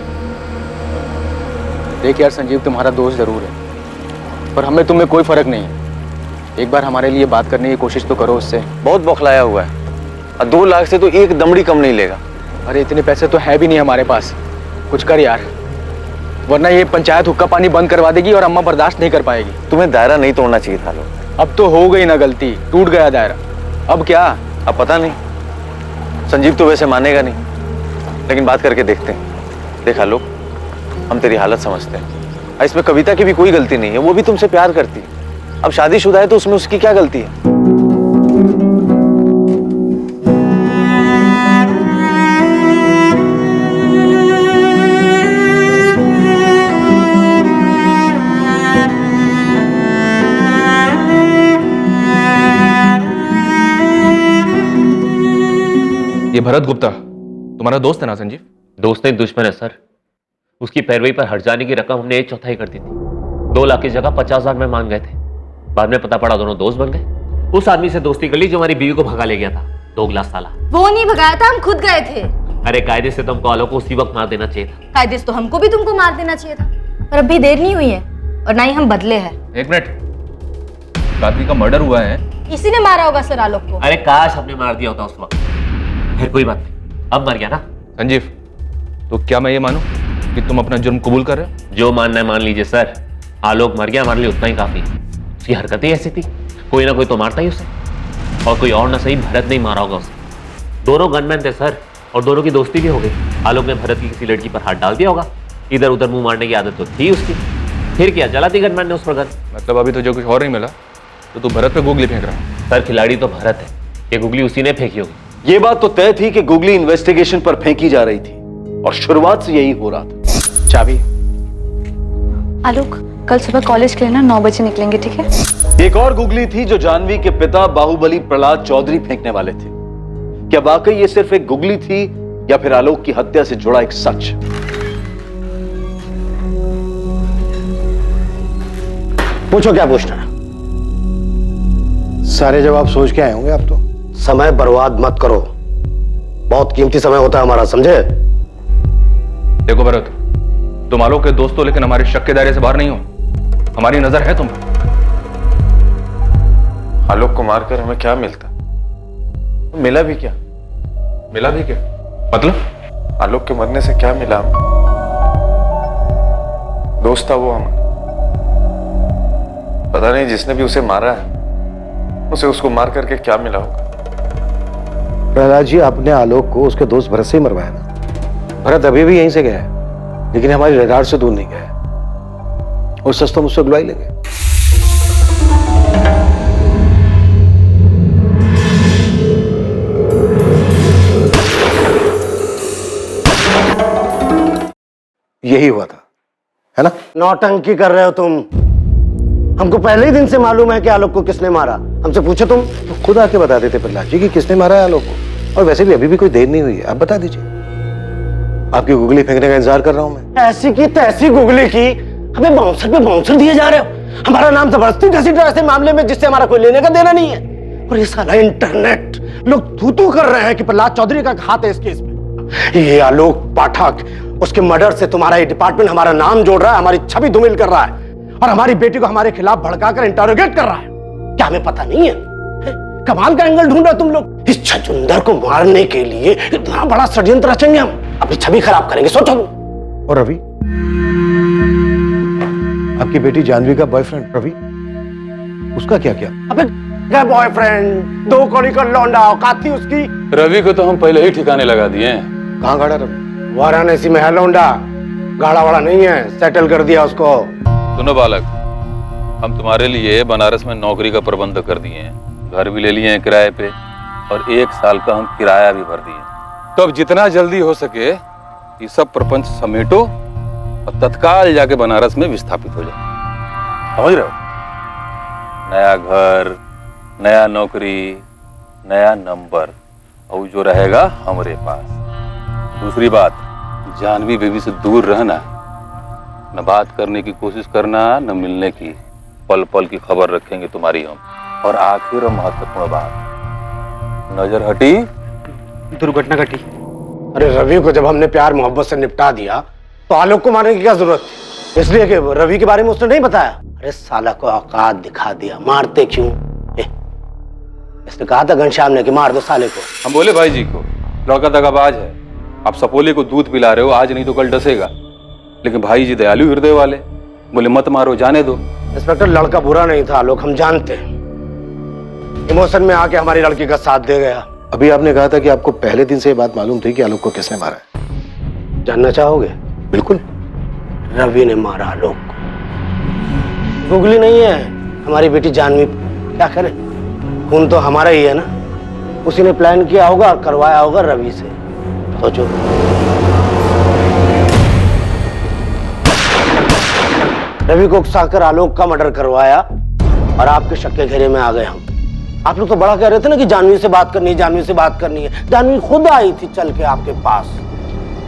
Speaker 5: देख यार संजीव, तुम्हारा दोस्त जरूर है पर हमें तुम्हें कोई फर्क नहीं है। एक बार हमारे लिए बात करने की कोशिश तो करो उससे।
Speaker 10: बहुत बौखलाया हुआ है और 2 लाख से तो एक दमड़ी कम नहीं लेगा।
Speaker 5: अरे इतने पैसे तो है भी नहीं हमारे पास, कुछ कर यार, वरना ये पंचायत हुक्का पानी बंद करवा देगी और अम्मा बर्दाश्त नहीं कर पाएगी।
Speaker 10: तुम्हें दायरा नहीं तोड़ना चाहिए था लोग।
Speaker 5: अब तो हो गई ना गलती, टूट गया दायरा, अब क्या?
Speaker 10: अब पता नहीं, संजीव तो वैसे मानेगा नहीं, लेकिन बात करके देखते हैं। देखा लोग, हम तेरी हालत समझते हैं, इसमें कविता की भी कोई गलती नहीं है, वो भी तुमसे प्यार करती है। अब शादीशुदा है तो उसमें उसकी क्या गलती है?
Speaker 11: ये भरत गुप्ता तुम्हारा दोस्त है ना संजीव?
Speaker 4: दोस्त नहीं, दुश्मन है सर। उसकी पैरवी पर हट जाने की रकम हमने 1/4 कर दी थी। 2 लाख की जगह 50 लाख में मान गए थे। बाद में पता पड़ा दोनों दोस्त बन गए। उस आदमी से दोस्ती कर ली जो हमारी बीवी को भगा ले गया था, दोगला साला।
Speaker 6: वो नहीं भगाया था, हम खुद गए थे।
Speaker 4: अरे कायदे से तुमको आलोक को उसी वक्त मार देना चाहिए था।
Speaker 6: कायदे से तो हमको भी तुमको मार देना चाहिए था, पर अभी देर नहीं हुई है और ना ही हम बदले हैं।
Speaker 11: 1 मिनट, आदमी का मर्डर हुआ है।
Speaker 6: इसी ने मारा होगा सर आलोक को।
Speaker 4: अरे काश हमने मार दिया होता उस वक्त। फिर कोई बात नहीं, अब मर गया ना।
Speaker 11: संजीव, तो क्या मैं ये मानूं कि तुम अपना जुर्म कबूल कर रहे हो?
Speaker 4: जो मानना है मान लीजिए सर। आलोक मर गया, हमारे लिए उतना ही काफी है। उसकी हरकतें ऐसी थी, कोई ना कोई तो मारता ही उसे, और कोई और ना सही भरत नहीं मारा होगा उसे। दोनों गनमैन थे सर, और दोनों की दोस्ती भी हो गई। आलोक ने भरत की किसी लड़की पर हाथ डाल दिया होगा, इधर उधर मुंह मारने की आदत तो थी उसकी। फिर क्या, जला दी गनमैन ने उस पर गन।
Speaker 11: मतलब अभी तो जो कुछ और नहीं मिला तो तू भरत पे गूगली फेंक रहा है।
Speaker 4: सर खिलाड़ी तो भरत है, ये गुगली उसी ने फेंकी होगी।
Speaker 1: ये बात तो तय थी कि गुगली इन्वेस्टिगेशन पर फेंकी जा रही थी और शुरुआत से यही हो रहा था।
Speaker 5: चाबी?
Speaker 2: आलोक, कल सुबह कॉलेज के लिए ना 9 बजे निकलेंगे, ठीक है?
Speaker 1: एक और गुगली थी जो जानवी के पिता बाहुबली प्रहलाद चौधरी फेंकने वाले थे। क्या वाकई ये सिर्फ एक गुगली थी या फिर आलोक की हत्या से जुड़ा एक सच?
Speaker 7: पूछो क्या पूछना है। सारे जवाब सोच के आए होंगे आप तो। समय बर्बाद मत करो, बहुत कीमती समय होता है हमारा, समझे?
Speaker 11: देखो भरत, तुम आलोक के दोस्त हो लेकिन हमारे शक के दायरे से बाहर नहीं हो। हमारी नजर है तुम पर।
Speaker 10: आलोक को मारकर हमें क्या मिलता? मिला भी क्या?
Speaker 11: मिला भी क्या मतलब?
Speaker 10: आलोक के मरने से क्या मिला? दोस्त था वो हमारा। पता नहीं जिसने भी उसे मारा है उसे उसको मार करके क्या मिला होगा।
Speaker 7: प्रहलाद जी, आपने आलोक को उसके दोस्त भरत से ही मरवाया ना? भरत अभी भी यहीं से गया है, लेकिन हमारी रडार से दूर नहीं गया है। और सच तो मुझसे गुलाई ले गए।
Speaker 13: यही हुआ था, है ना?
Speaker 7: नौटंकी कर रहे हो तुम। हमको पहले ही दिन से मालूम है कि आलोक को किसने मारा। हमसे पूछो तुम।
Speaker 13: तो खुद आके बता देते प्रहलाद जी कि किसने मारा है आलोक को। और वैसे भी अभी भी कोई देर नहीं हुई है, आप बता दीजिए। आपकी गुगली फेंकने का इंतजार कर रहा हूं मैं।
Speaker 7: ऐसी की तैसी गुगली की, हमें बाउंसर पे बाउंसर दिए जा रहे हो। हमारा नाम जबरदस्ती घसीट रहा है ऐसे मामले में जिससे हमारा कोई लेने का देना नहीं है। और ये साला इंटरनेट लोग थू कर रहे हैं कि प्रहलाद चौधरी का हाथ है इस केस में। ये आलोक पाठक, उसके मर्डर से तुम्हारा ये डिपार्टमेंट हमारा नाम जोड़ रहा है, हमारी छवि धूमिल कर रहा है और हमारी बेटी को हमारे खिलाफ भड़काकर इंटरोगेट कर रहा है। क्या हमें पता नहीं है? कमाल का एंगल ढूंढ रहे हो तुम लोग। इस छछुंदर को मारने के लिए इतना बड़ा षड्यंत्र रचेंगे हम, अपनी छवि खराब करेंगे, सोचो।
Speaker 13: और रवि, आपकी बेटी जानवी का बॉयफ्रेंड रवि, उसका क्या किया?
Speaker 7: अबे क्या बॉयफ्रेंड, 2 कौड़ी का लौंडा औकात थी उसकी।
Speaker 10: रवि को तो हम पहले ही ठिकाने लगा दिए हैं।
Speaker 13: कहाँ गाड़ा रवि?
Speaker 7: वाराणसी में है लौंडा, गाड़ा वाड़ा नहीं है, सेटल कर दिया उसको।
Speaker 10: सुनो बालक, हम तुम्हारे लिए बनारस में नौकरी का प्रबंध कर दिए हैं, घर भी ले लिए हैं किराए पे और 1 साल का हम किराया भी भर दिए। तो अब जितना जल्दी हो सके ये सब प्रपंच समेटो और तत्काल जाके बनारस में विस्थापित हो जाओ। समझ रहे हो? नया घर, नया नौकरी, नया नंबर, और जो रहेगा हमारे पास। दूसरी बात, जानवी बेबी से दूर रहना, न बात करने की कोशिश करना, न मिलने की। पल पल की खबर रखेंगे तुम्हारी हम। और आखिर महत्वपूर्ण बात, नजर हटी
Speaker 7: दुर्घटना घटी। अरे रवि को जब हमने प्यार मोहब्बत से निपटा दिया तो आलोक को मारने की क्या जरूरत थी? इसलिए कि रवि के बारे में उसने नहीं बताया। अरे साला को औकात दिखा दिया, मारते क्यों? इसने कहा था घनश्याम ने कि मार दो साले को।
Speaker 10: हम बोले भाई जी को लड़का दगाबाज है, आप सपोले को दूध पिला रहे हो, आज नहीं तो कल डसेगा। लेकिन भाई जी दयालु हृदय वाले, बोले मत मारो, जाने दो।
Speaker 7: इंस्पेक्टर, लड़का बुरा नहीं था आलोक, हम जानते हैं। इमोशन में आके हमारी लड़की का साथ दे गया।
Speaker 13: अभी आपने कहा था कि आपको पहले दिन से ये बात मालूम थी कि आलोक को किसने मारा है।
Speaker 7: जानना चाहोगे?
Speaker 13: बिल्कुल।
Speaker 7: रवि ने मारा आलोक को। गुगली नहीं है, हमारी बेटी जानवी। क्या करें, खून तो हमारा ही है ना। उसी ने प्लान किया होगा और करवाया होगा रवि से। सोचो। रवि को उकसाकर आलोक का मर्डर करवाया और आपके शक के घेरे में आ गए हम। आप लोग तो बड़ा कह रहे थे ना कि जानवी से बात करनी है, जानवी से बात करनी है। जानवी खुद आई थी चल के आपके पास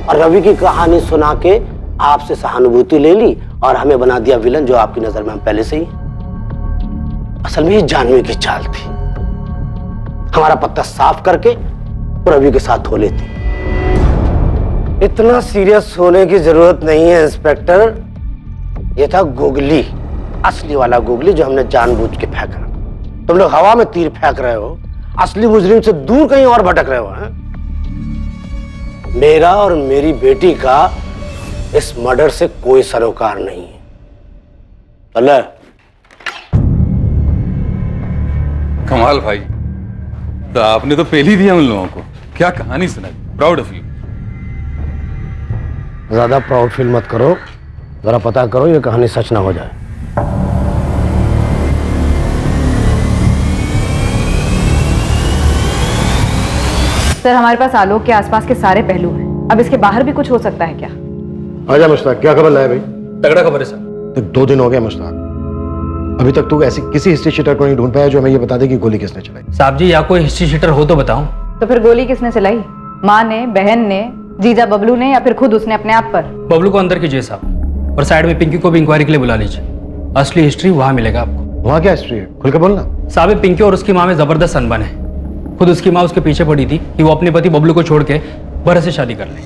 Speaker 7: और रवि की कहानी सुना के आपसे सहानुभूति ले ली और हमें बना दिया विलन, जो आपकी नजर में हम पहले से ही। असल में ये जानवी की चाल थी, हमारा पत्ता साफ करके रवि के साथ धो लेती। इतना सीरियस होने की जरूरत नहीं है इंस्पेक्टर। ये था गुगली, असली वाला गुगली जो हमने जानबूझ के फेंका। तुम लोग हवा में तीर फेंक रहे हो, असली मुजरिम से दूर कहीं और भटक रहे हो। हैं? मेरा और मेरी बेटी का इस मर्डर से कोई सरोकार नहीं है। चले।
Speaker 10: कमाल भाई, तो आपने तो पहले ही दिया उन लोगों को। क्या कहानी सुनाई, प्राउड ऑफ यू।
Speaker 7: ज्यादा प्राउड फील मत करो, जरा पता करो ये कहानी सच ना हो जाए।
Speaker 9: सर, हमारे पास आलोक के आसपास के सारे पहलू हैं। अब इसके बाहर भी कुछ हो सकता है क्या?
Speaker 13: आजा मुश्ताक, क्या खबर लाया भाई?
Speaker 11: तगड़ा खबर है सर।
Speaker 13: 2 दिन हो गए मुश्ताक, अभी तक तू ऐसी किसी हिस्ट्री शीटर को नहीं ढूंढ पाया जो हमें ये बता दे कि गोली किसने चलाई।
Speaker 12: साहब जी, या कोई हिस्ट्री शीटर हो तो बताऊं।
Speaker 9: तो फिर गोली किसने चलाई? माँ ने, बहन ने, जीजा बबलू ने, या फिर खुद उसने अपने आप पर?
Speaker 12: बबलू को अंदर कीजिए साहब, और साइड में पिंकी को भी इंक्वायरी के लिए बुला लीजिए। असली हिस्ट्री वहां मिलेगा आपको।
Speaker 13: वहां क्या हिस्ट्री है, खुल के बोलना।
Speaker 12: साहब, पिंकी और उसकी माँ में जबरदस्त अनबन है। खुद उसकी माँ उसके पीछे पड़ी थी कि वो अपने पति बबलू को छोड़ के भरत से शादी कर ले।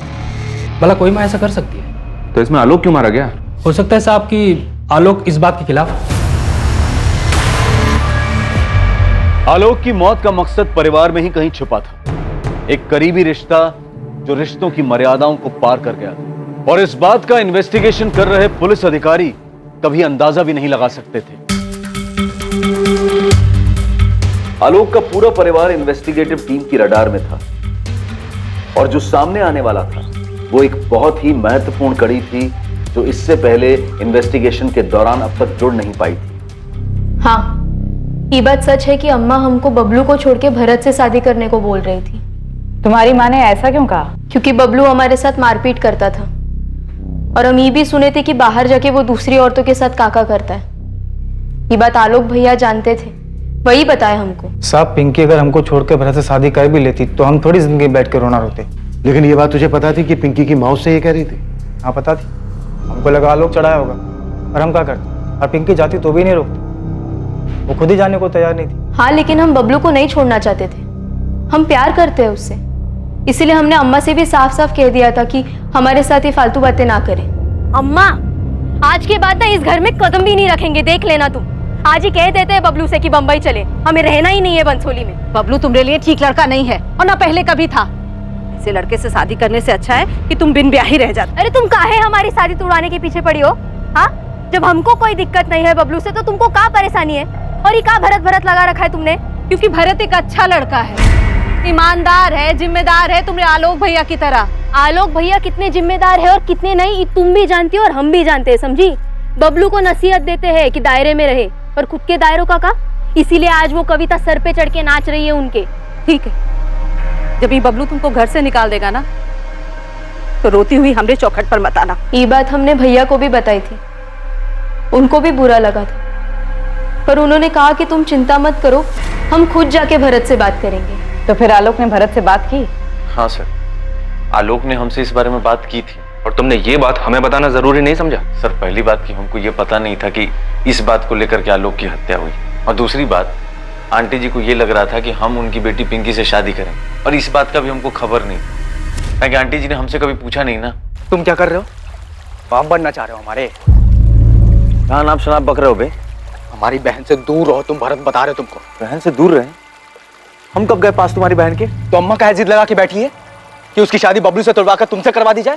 Speaker 12: भला कोई माँ ऐसा कर सकती है?
Speaker 11: तो इसमें आलोक क्यों मारा गया?
Speaker 12: हो सकता है साहब कि आलोक इस बात के खिलाफ।
Speaker 1: आलोक की मौत का मकसद परिवार में ही कहीं छुपा था, एक करीबी रिश्ता जो रिश्तों की मर्यादाओं को पार कर गया। और इस बात का इन्वेस्टिगेशन कर रहे पुलिस अधिकारी कभी अंदाजा भी नहीं लगा सकते थे। आलोक का पूरा परिवार इन्वेस्टिगेटिव टीम की रडार में था और जो सामने आने वाला था वो एक बहुत ही महत्वपूर्ण कड़ी थी जो इससे पहले इन्वेस्टिगेशन के दौरान अब तक जुड़ नहीं पाई थी।
Speaker 2: हाँ, ये बात सच है कि अम्मा हमको बबलू को छोड़ के भरत से शादी करने को बोल रही थी।
Speaker 9: तुम्हारी माँ ने ऐसा क्यों कहा?
Speaker 2: क्योंकि बबलू हमारे साथ मारपीट करता था। और हम ये भी सुने थे कि बाहर जाके वो दूसरी औरतों के साथ काका करता है। ये बात आलोक भैया जानते थे, वही बताया हमको।
Speaker 5: साहब, पिंकी अगर हमको छोड़ के भरत से शादी कर भी लेती तो हम थोड़ी जिंदगी बैठ के रोना रोते।
Speaker 13: लेकिन ये बात तुझे पता थी कि पिंकी की माँ से ये कह रही थी?
Speaker 5: हाँ पता थी, हमको लगा आलोक चढ़ाया होगा, और हम क्या करते? और पिंकी जाती तो भी नहीं रोकती, वो खुद ही जाने को तैयार नहीं थी।
Speaker 2: हाँ, लेकिन हम बबलू को नहीं छोड़ना चाहते थे, हम प्यार करते हैं उससे, इसीलिए हमने अम्मा से भी साफ साफ कह दिया था कि हमारे साथ ये फालतू बातें ना करें।
Speaker 6: अम्मा, आज के बाद ना इस घर में कदम भी नहीं रखेंगे, देख लेना तुम। आज ही कह देते हैं बबलू से कि बम्बई चले, हमें रहना ही नहीं है बंसोली में।
Speaker 8: बबलू तुम्हारे लिए ठीक लड़का नहीं है, और ना पहले कभी था। ऐसे लड़के से शादी करने से अच्छा है कि तुम बिन ब्याह ही रह जाते।
Speaker 6: अरे तुम काहे हमारी शादी तुड़वाने के पीछे पड़ी हो? हाँ, जब हमको कोई दिक्कत नहीं है बबलू से तो तुमको क्या परेशानी है? और ये क्या भरत भरत लगा रखा है तुमने?
Speaker 8: क्योंकि भरत एक अच्छा लड़का है, ईमानदार है, जिम्मेदार है, तुम्हारे आलोक भैया की तरह।
Speaker 6: आलोक भैया कितने जिम्मेदार है और कितने नहीं, तुम भी जानती हो और हम भी जानते हैं, समझी? बबलू को नसीहत देते हैं कि दायरे में रहे, और खुद के दायरों का इसीलिए आज वो कविता सर पे चढ़ के नाच रही है उनके।
Speaker 8: ठीक है, जब ये बबलू तुमको घर से निकाल देगा ना, तो रोती हुई हमरे चौखट पर मत आना।
Speaker 2: ये बात हमने भैया को भी बताई थी, उनको भी बुरा लगा था, पर उन्होंने कहा कि तुम चिंता मत करो, हम खुद जाके भरत से बात करेंगे।
Speaker 9: तो फिर आलोक ने भरत से बात की?
Speaker 11: हाँ सर, आलोक ने हमसे इस बारे में बात की थी। और तुमने ये बात हमें बताना जरूरी नहीं समझा?
Speaker 14: सर, पहली बात कि हमको ये पता नहीं था कि इस बात को लेकर के आलोक की हत्या हुई, और दूसरी बात आंटी जी को ये लग रहा था कि हम उनकी बेटी पिंकी से शादी करें, और इस बात का भी हमको खबर नहीं, क्योंकि आंटी जी ने हमसे कभी पूछा नहीं ना।
Speaker 5: तुम क्या कर रहे हो? बाप बनना चाह रहे हो हमारे?
Speaker 14: कहाँ नाम शनाब बक रहे हो बे?
Speaker 5: हमारी बहन से दूर रहो, तुम भरत बता रहे हो तुमको।
Speaker 14: बहन से दूर रहे? हम कब गए पास तुम्हारी बहन के?
Speaker 5: तो अम्मा का जिद लगा के बैठी है कि उसकी शादी बबलू से तुड़वा कर तुमसे करवा दी जाए।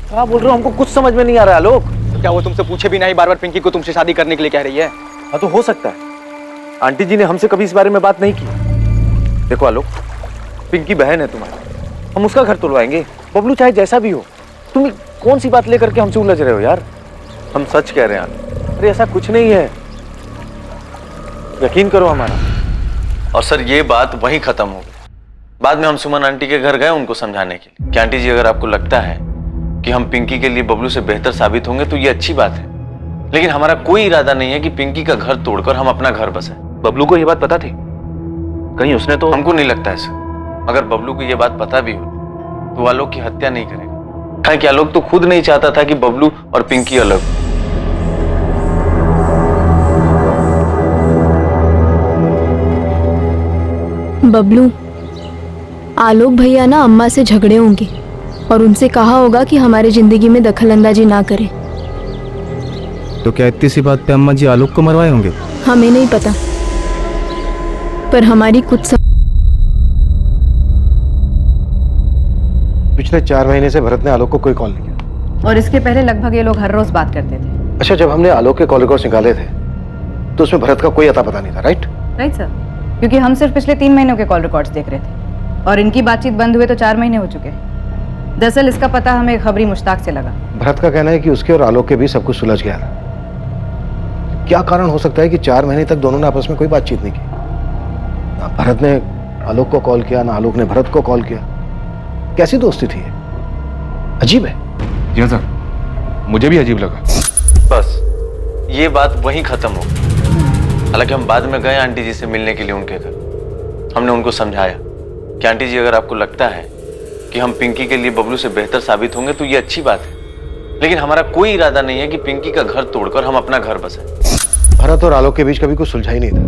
Speaker 14: क्या बोल रहे हो? हमको कुछ समझ में नहीं आ रहा है आलोक।
Speaker 5: तो क्या वो तुमसे पूछे भी नहीं बार बार पिंकी को तुमसे शादी करने के लिए कह रही है?
Speaker 14: हाँ तो हो सकता है, आंटी जी ने हमसे कभी इस बारे में बात नहीं की। देखो आलोक, पिंकी बहन है तुम्हारी, हम उसका घर तुड़वाएंगे, बबलू चाहे जैसा भी हो। तुम कौन सी बात लेकर के हमसे उलझ रहे हो यार? हम सच कह रहे हैं आलोक, अरे ऐसा कुछ नहीं है, यकीन करो हमारा। और सर, ये बात वहीं खत्म हो गई। बाद में हम सुमन आंटी के घर गए उनको समझाने के लिए कि आंटी जी, अगर आपको लगता है कि हम पिंकी के लिए बबलू से बेहतर साबित होंगे तो ये अच्छी बात है, लेकिन हमारा कोई इरादा नहीं है कि पिंकी का घर तोड़कर हम अपना घर बसाएं।
Speaker 11: बबलू को ये बात पता थी? कहीं उसने तो?
Speaker 14: हमको नहीं लगता है सर, अगर बबलू को ये बात पता भी हो तो वो आलोक की हत्या नहीं करेगा, क्योंकि आलोक तो खुद नहीं चाहता था कि बबलू और पिंकी अलग हो।
Speaker 2: बबलू, आलोक भैया ना अम्मा से झगड़े होंगे और उनसे कहा होगा कि हमारी जिंदगी में दखल अंदाजी ना करें।
Speaker 15: तो क्या इतनी सी बात पे अम्मा जी आलोक को मरवाए होंगे?
Speaker 2: हमें नहीं पता, पर हमारी कुछ
Speaker 13: पिछले 4 महीने से भरत ने आलोक को कोई कॉल नहीं किया,
Speaker 9: और इसके पहले लगभग ये लोग हर रोज बात करते थे।
Speaker 13: अच्छा, जब हमने आलोक के कॉल रिकॉर्ड्स निकाले थे तो उसमें भरत का कोई अता पता नहीं था, राइट?
Speaker 9: राइट सर, क्योंकि हम सिर्फ पिछले 3 महीनों के कॉल रिकॉर्ड्स देख रहे थे, और इनकी बातचीत बंद हुए तो 4 महीने हो चुके। दरअसल इसका पता हमें खबरी मुश्ताक से लगा।
Speaker 13: भरत का कहना है कि उसके और आलोक के बीच सब कुछ सुलझ गया था। क्या कारण हो सकता है कि 4 महीने तक दोनों ने आपस में कोई बातचीत नहीं की? ना भरत ने आलोक को कॉल किया, ना आलोक ने भरत को कॉल किया। कैसी दोस्ती थी ये? अजीब है।
Speaker 11: जी हाँ सर, मुझे भी अजीब लगा।
Speaker 14: बस ये बात वहीं खत्म हो गई। हालांकि हम बाद में गए आंटी जी से मिलने के लिए उनके घर, हमने उनको समझाया कि आंटी जी, अगर आपको लगता है कि हम पिंकी के लिए बबलू से बेहतर साबित होंगे तो ये अच्छी बात है, लेकिन हमारा कोई इरादा नहीं है कि पिंकी का घर तोड़कर हम अपना घर बसाएं।
Speaker 13: भरत और आलोक के बीच कभी कुछ सुलझा ही नहीं था।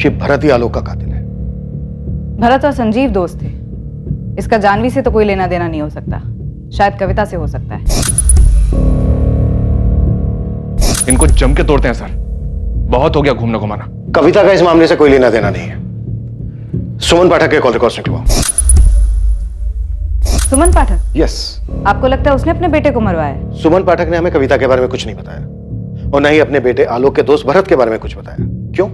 Speaker 13: ये भरत ही आलोक का कातिल है।
Speaker 9: भरत और संजीव दोस्त थे, इसका जानवी से तो कोई लेना देना नहीं हो सकता, शायद कविता से हो सकता है।
Speaker 11: इनको जम के तोड़ते हैं सर, बहुत हो गया घूमना घुमाना।
Speaker 13: कविता का इस मामले से कोई लेना देना नहीं है। सुमन पाठक के कॉल रिकॉर्ड्स निकलवाओ।
Speaker 9: सुमन पाठक?
Speaker 13: यस।
Speaker 9: आपको लगता है उसने अपने बेटे को मरवाया?
Speaker 13: सुमन पाठक ने हमें कविता के बारे में कुछ नहीं बताया, और न ही अपने बेटे आलोक के दोस्त भरत के बारे में कुछ बताया। क्यों?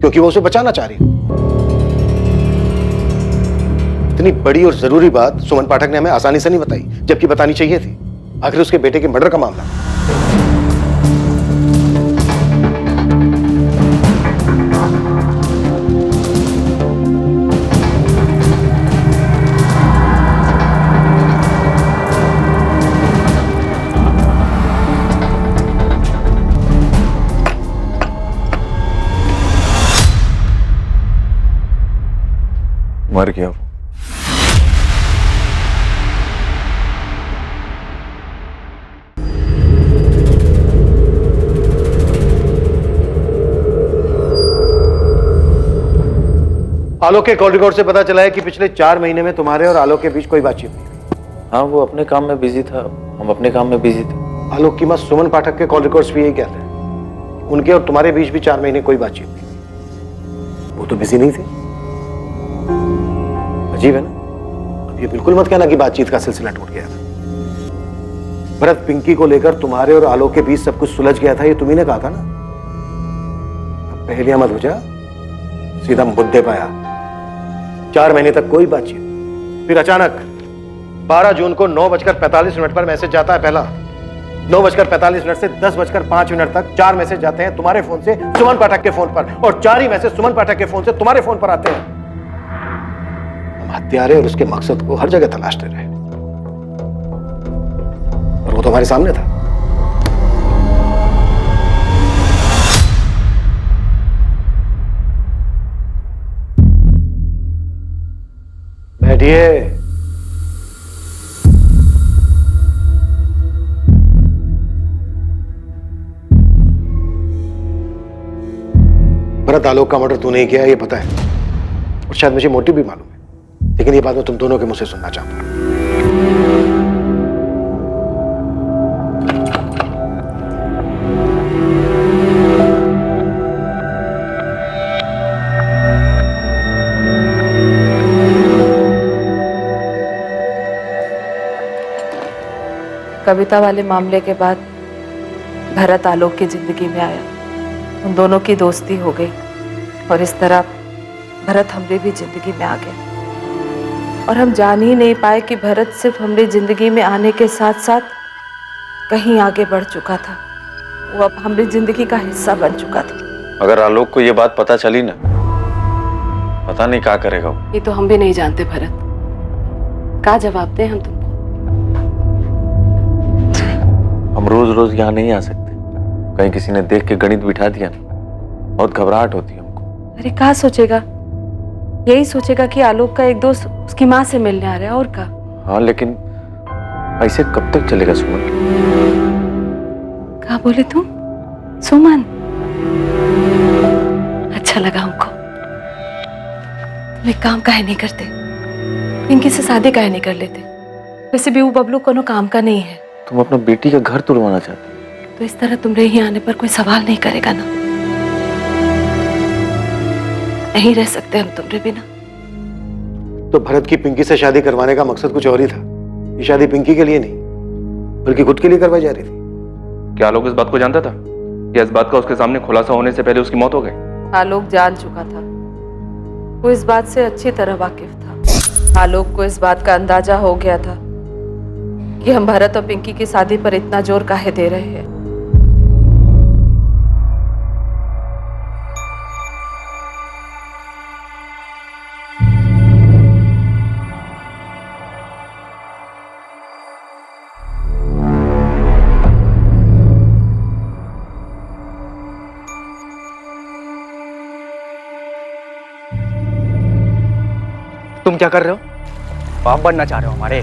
Speaker 13: क्योंकि वो उसे बचाना चाह रही है। इतनी बड़ी और जरूरी बात सुमन पाठक ने हमें आसानी से नहीं बताई, जबकि बतानी चाहिए थी। आखिर उसके बेटे के मर्डर का मामला।
Speaker 14: मर गया वो।
Speaker 13: आलोक के कॉल रिकॉर्ड से पता चला है कि पिछले 4 महीने में तुम्हारे और आलोक के बीच कोई बातचीत नहीं।
Speaker 14: हाँ, वो अपने काम में बिजी था, हम अपने काम में बिजी थे।
Speaker 13: आलोक की मां सुमन पाठक के कॉल रिकॉर्ड्स भी यही कहते हैं, उनके और तुम्हारे बीच भी 4 महीने कोई बातचीत नहीं। वो तो बिजी नहीं थे। अजीब है ना। अब ये बिल्कुल मत कहना कि बातचीत का सिलसिला टूट गया था। भरत पिंकी को लेकर तुम्हारे और आलोक के बीच सब कुछ सुलझ गया था, ये तुम्ही ने कहा था ना। अब पहेलियां मत बुझा, सीधा मुद्दे पे आ। 4 महीने तक कोई बातचीत, फिर अचानक 12 जून को 9:45 पर मैसेज जाता है पहला। 9:45 से 10:05 तक 4 मैसेज जाते हैं तुम्हारे फोन से सुमन पाठक के फोन पर, और 4 ही मैसेज सुमन पाठक के फोन से तुम्हारे फोन पर आते हैं। हम हत्यारे और उसके मकसद को हर जगह तलाशते रहे, और वो तो हमारे सामने था। बैठिए। भरत आलोक का मर्डर तूने ही किया, ये पता है, और शायद मुझे मोटिव भी मालूम है, लेकिन ये बात मैं तुम दोनों के मुंह से सुनना चाहता हूं।
Speaker 3: कविता वाले मामले के बाद भरत आलोक की जिंदगी में आया, उन दोनों की दोस्ती हो गई, और इस तरह भरत हमरे भी जिंदगी में आ गया। और हम जान ही नहीं पाए कि भरत सिर्फ हमारी जिंदगी में आने के साथ साथ कहीं आगे बढ़ चुका था। वो अब हमारी जिंदगी का हिस्सा बन चुका था।
Speaker 14: अगर आलोक को ये बात पता चली ना, पता नहीं क्या करेगा वो।
Speaker 3: ये तो हम भी नहीं जानते भरत, क्या जवाब दें हम तुमको।
Speaker 14: हम रोज रोज यहाँ नहीं आ सकते, कहीं किसी ने देख के गणित बिठा दिया ना, बहुत घबराहट होती है हमको।
Speaker 3: अरे क्या सोचेगा, यही सोचेगा कि आलोक का एक दोस्त उसकी माँ से मिलने आ रहा है, और क्या।
Speaker 14: हाँ, लेकिन ऐसे कब तक चलेगा सुमन?
Speaker 3: क्या बोले तुम? सुमन? अच्छा लगा हमको। तुम एक काम काहे नहीं करते, पिंकी से शादी काहे नहीं कर लेते? वैसे भी वो बबलू कोनो काम का नहीं है।
Speaker 14: तुम अपना बेटी का घर तुड़वाना चाहते हो?
Speaker 3: तो इस तरह तुम्हारे ही आने पर कोई सवाल नहीं करेगा ना। नहीं रह सकते हम तुम्हारे बिना।
Speaker 13: तो भरत की पिंकी से शादी करवाने का मकसद कुछ और ही था। ये शादी पिंकी के लिए नहीं, बल्कि खुद के लिए करवाई जा रही थी।
Speaker 11: क्या आलोक इस बात को जानता था, या इस बात का उसके सामने खुलासा होने से पहले उसकी मौत हो गई?
Speaker 3: आलोक जान चुका था, वो इस बात से अच्छी तरह वाकिफ था। आलोक को इस बात का अंदाजा हो गया था कि हम भरत और पिंकी की शादी पर इतना जोर काहे दे रहे हैं।
Speaker 5: तुम क्या कर रहे हो? बाप बनना चाह रहे हो हमारे?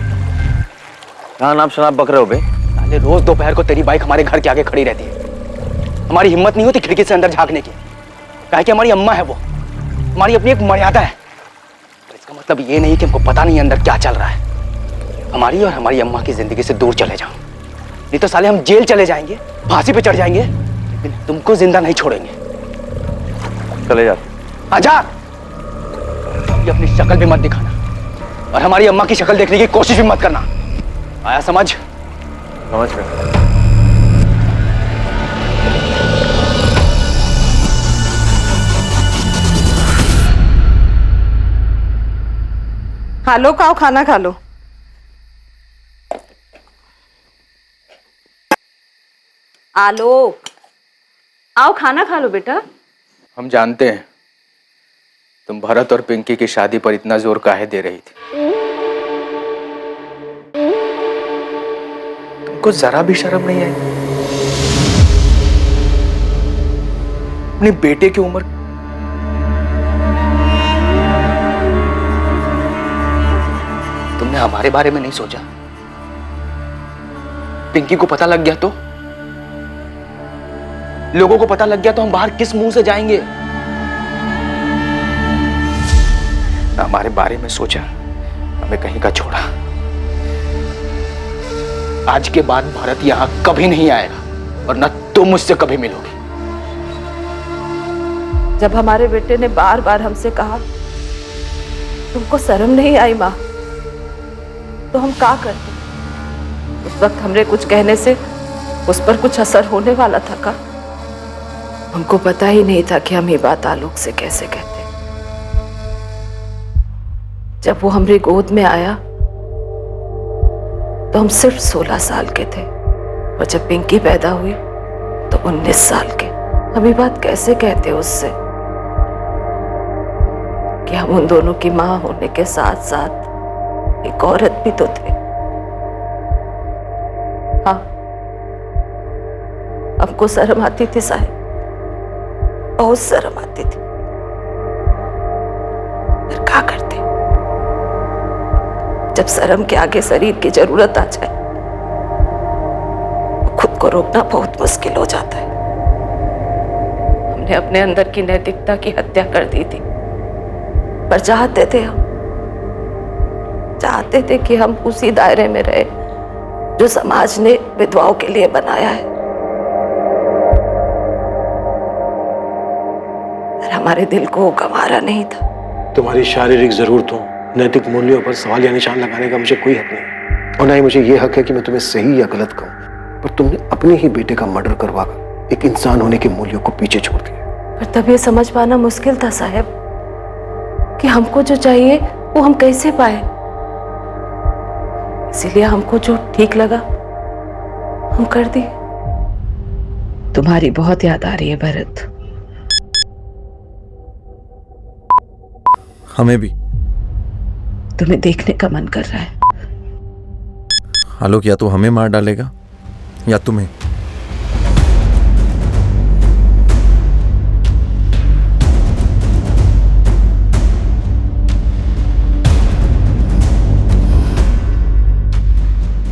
Speaker 14: कहाँ नाप शनाप बक रहे हो बे?
Speaker 5: साले रोज दोपहर को तेरी बाइक हमारे घर के आगे खड़ी रहती है। हमारी हिम्मत नहीं होती खिड़की से अंदर झांकने की, काहे कि हमारी अम्मा है, वो हमारी अपनी एक मर्यादा है। तो इसका मतलब ये नहीं कि हमको पता नहीं अंदर क्या चल रहा है। हमारी और हमारी अम्मा की जिंदगी से दूर चले जाओ, नहीं तो साले हम जेल चले जाएंगे, फांसी पे चढ़ जाएंगे, लेकिन तुमको जिंदा नहीं छोड़ेंगे।
Speaker 14: चले जा।
Speaker 5: आजा, ये अपनी शक्ल भी मत दिखाना, और हमारी अम्मा की शक्ल देखने की कोशिश भी मत करना। आया समझ?
Speaker 14: समझ गया।
Speaker 3: आलोक आओ, खाना खा लो। आलोक आओ, खाना खा लो बेटा।
Speaker 5: हम जानते हैं तुम भरत और पिंकी की शादी पर इतना जोर काहे दे रही थी। तुमको जरा भी शर्म नहीं आई? अपने बेटे की उम्र तुमने हमारे बारे में नहीं सोचा? पिंकी को पता लग गया तो? लोगों को पता लग गया तो हम बाहर किस मुंह से जाएंगे? ना हमारे बारे में सोचा, हमें कहीं का छोड़ा। आज के बाद भारत यहां कभी नहीं आएगा और न तुम मुझसे कभी मिलोगी।
Speaker 3: जब हमारे बेटे ने बार बार हमसे कहा तुमको शर्म नहीं आई माँ, तो हम क्या करते? उस वक्त हमरे कुछ कहने से उस पर कुछ असर होने वाला था का? हमको पता ही नहीं था कि हम ये बात आलोक से कैसे कहते। जब वो हमरे गोद में आया तो हम सिर्फ 16 साल के थे और जब पिंकी पैदा हुई तो 19 साल के। हम ये बात कैसे कहते उससे कि हम उन दोनों की मां होने के साथ साथ एक औरत भी तो थे। हाँ, हमको शर्म आती थी साहब, बहुत शर्म आती थी, फिर क्या करते? जब शर्म के आगे शरीर की जरूरत आ जाए तो खुद को रोकना बहुत मुश्किल हो जाता है। हमने अपने अंदर की नैतिकता की हत्या कर दी थी, पर चाहते थे कि हम उसी दायरे में रहे जो समाज ने विधवाओं के लिए बनाया है। पर हमारे दिल को गंवारा नहीं था।
Speaker 13: तुम्हारी शारीरिक जरूरतों, नैतिक मूल्यों पर सवाल या निशान लगाने का मुझे कोई हक नहीं, और ना ही मुझे यह हक है कि मैं तुम्हें सही या गलत कहूं। पर तुमने अपने ही बेटे का मर्डर करवाकर एक इंसान होने के मूल्यों को पीछे छोड़ दिया।
Speaker 3: पर तब ये समझ पाना मुश्किल था साहब कि हमको जो चाहिए वो हम कैसे पाए। इसीलिए हमको जो ठीक लगा हम कर दिए। तुम्हारी बहुत याद आ रही है भरत।
Speaker 15: हमें भी।
Speaker 3: तुम्हें देखने का मन कर रहा है।
Speaker 15: आलोक या तो हमें मार डालेगा या तुम्हें।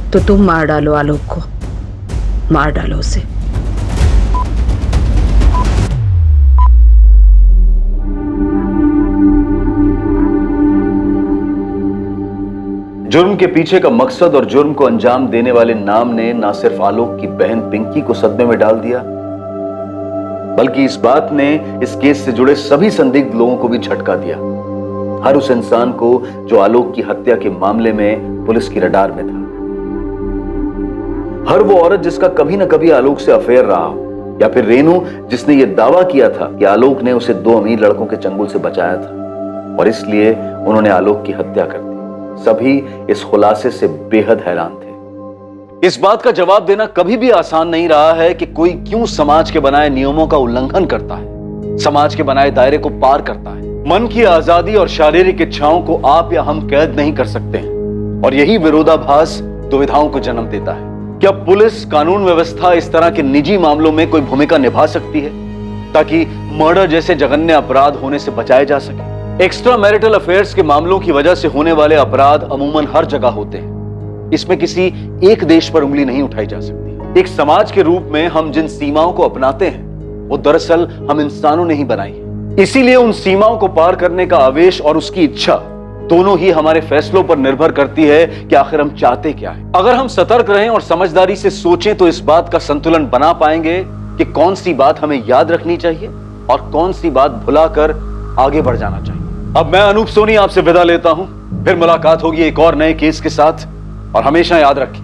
Speaker 3: तो तुम मार डालो आलोक को, मार डालो उसे।
Speaker 1: जुर्म के पीछे का मकसद और जुर्म को अंजाम देने वाले नाम ने ना सिर्फ आलोक की बहन पिंकी को सदमे में डाल दिया, बल्कि इस बात ने इस केस से जुड़े सभी संदिग्ध लोगों को भी झटका दिया। हर उस इंसान को जो आलोक की हत्या के मामले में पुलिस की रडार में था, हर वो औरत जिसका कभी ना कभी आलोक से अफेयर रहा हो, या फिर रेनू जिसने ये दावा किया था कि आलोक ने उसे 2 अमीर लड़कों के चंगुल से बचाया था और इसलिए उन्होंने आलोक की हत्या कर दी। सभी इस खुलासे से बेहद हैरान थे। इस बात का जवाब देना कभी भी आसान नहीं रहा है कि कोई क्यों समाज के बनाए नियमों का उल्लंघन करता है, समाज के बनाए दायरे को पार करता है। मन की आजादी और शारीरिक इच्छाओं को आप या हम कैद नहीं कर सकते हैं, और यही विरोधाभास दुविधाओं को जन्म देता है। क्या पुलिस, कानून व्यवस्था इस तरह के निजी मामलों में कोई भूमिका निभा सकती है ताकि मर्डर जैसे जघन्य अपराध होने से बचाए जा सके? एक्स्ट्रा मैरिटल अफेयर्स के मामलों की वजह से होने वाले अपराध अमूमन हर जगह होते हैं, इसमें किसी एक देश पर उंगली नहीं उठाई जा सकती। एक समाज के रूप में हम जिन सीमाओं को अपनाते हैं वो दरअसल हम इंसानों ने ही बनाई है। इसीलिए उन सीमाओं को पार करने का आवेश और उसकी इच्छा दोनों ही हमारे फैसलों पर निर्भर करती है कि आखिर हम चाहते क्या है। अगर हम सतर्क रहें और समझदारी से सोचें तो इस बात का संतुलन बना पाएंगे कि कौन सी बात हमें याद रखनी चाहिए और कौन सी बात भुलाकर आगे बढ़ जाना चाहिए। अब मैं अनूप सोनी आपसे विदा लेता हूं, फिर मुलाकात होगी एक और नए केस के साथ। और हमेशा याद रखें,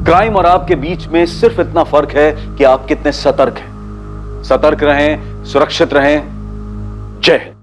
Speaker 1: क्राइम और आपके बीच में सिर्फ इतना फर्क है कि आप कितने सतर्क हैं। सतर्क रहें, सुरक्षित रहें। जय हिंद।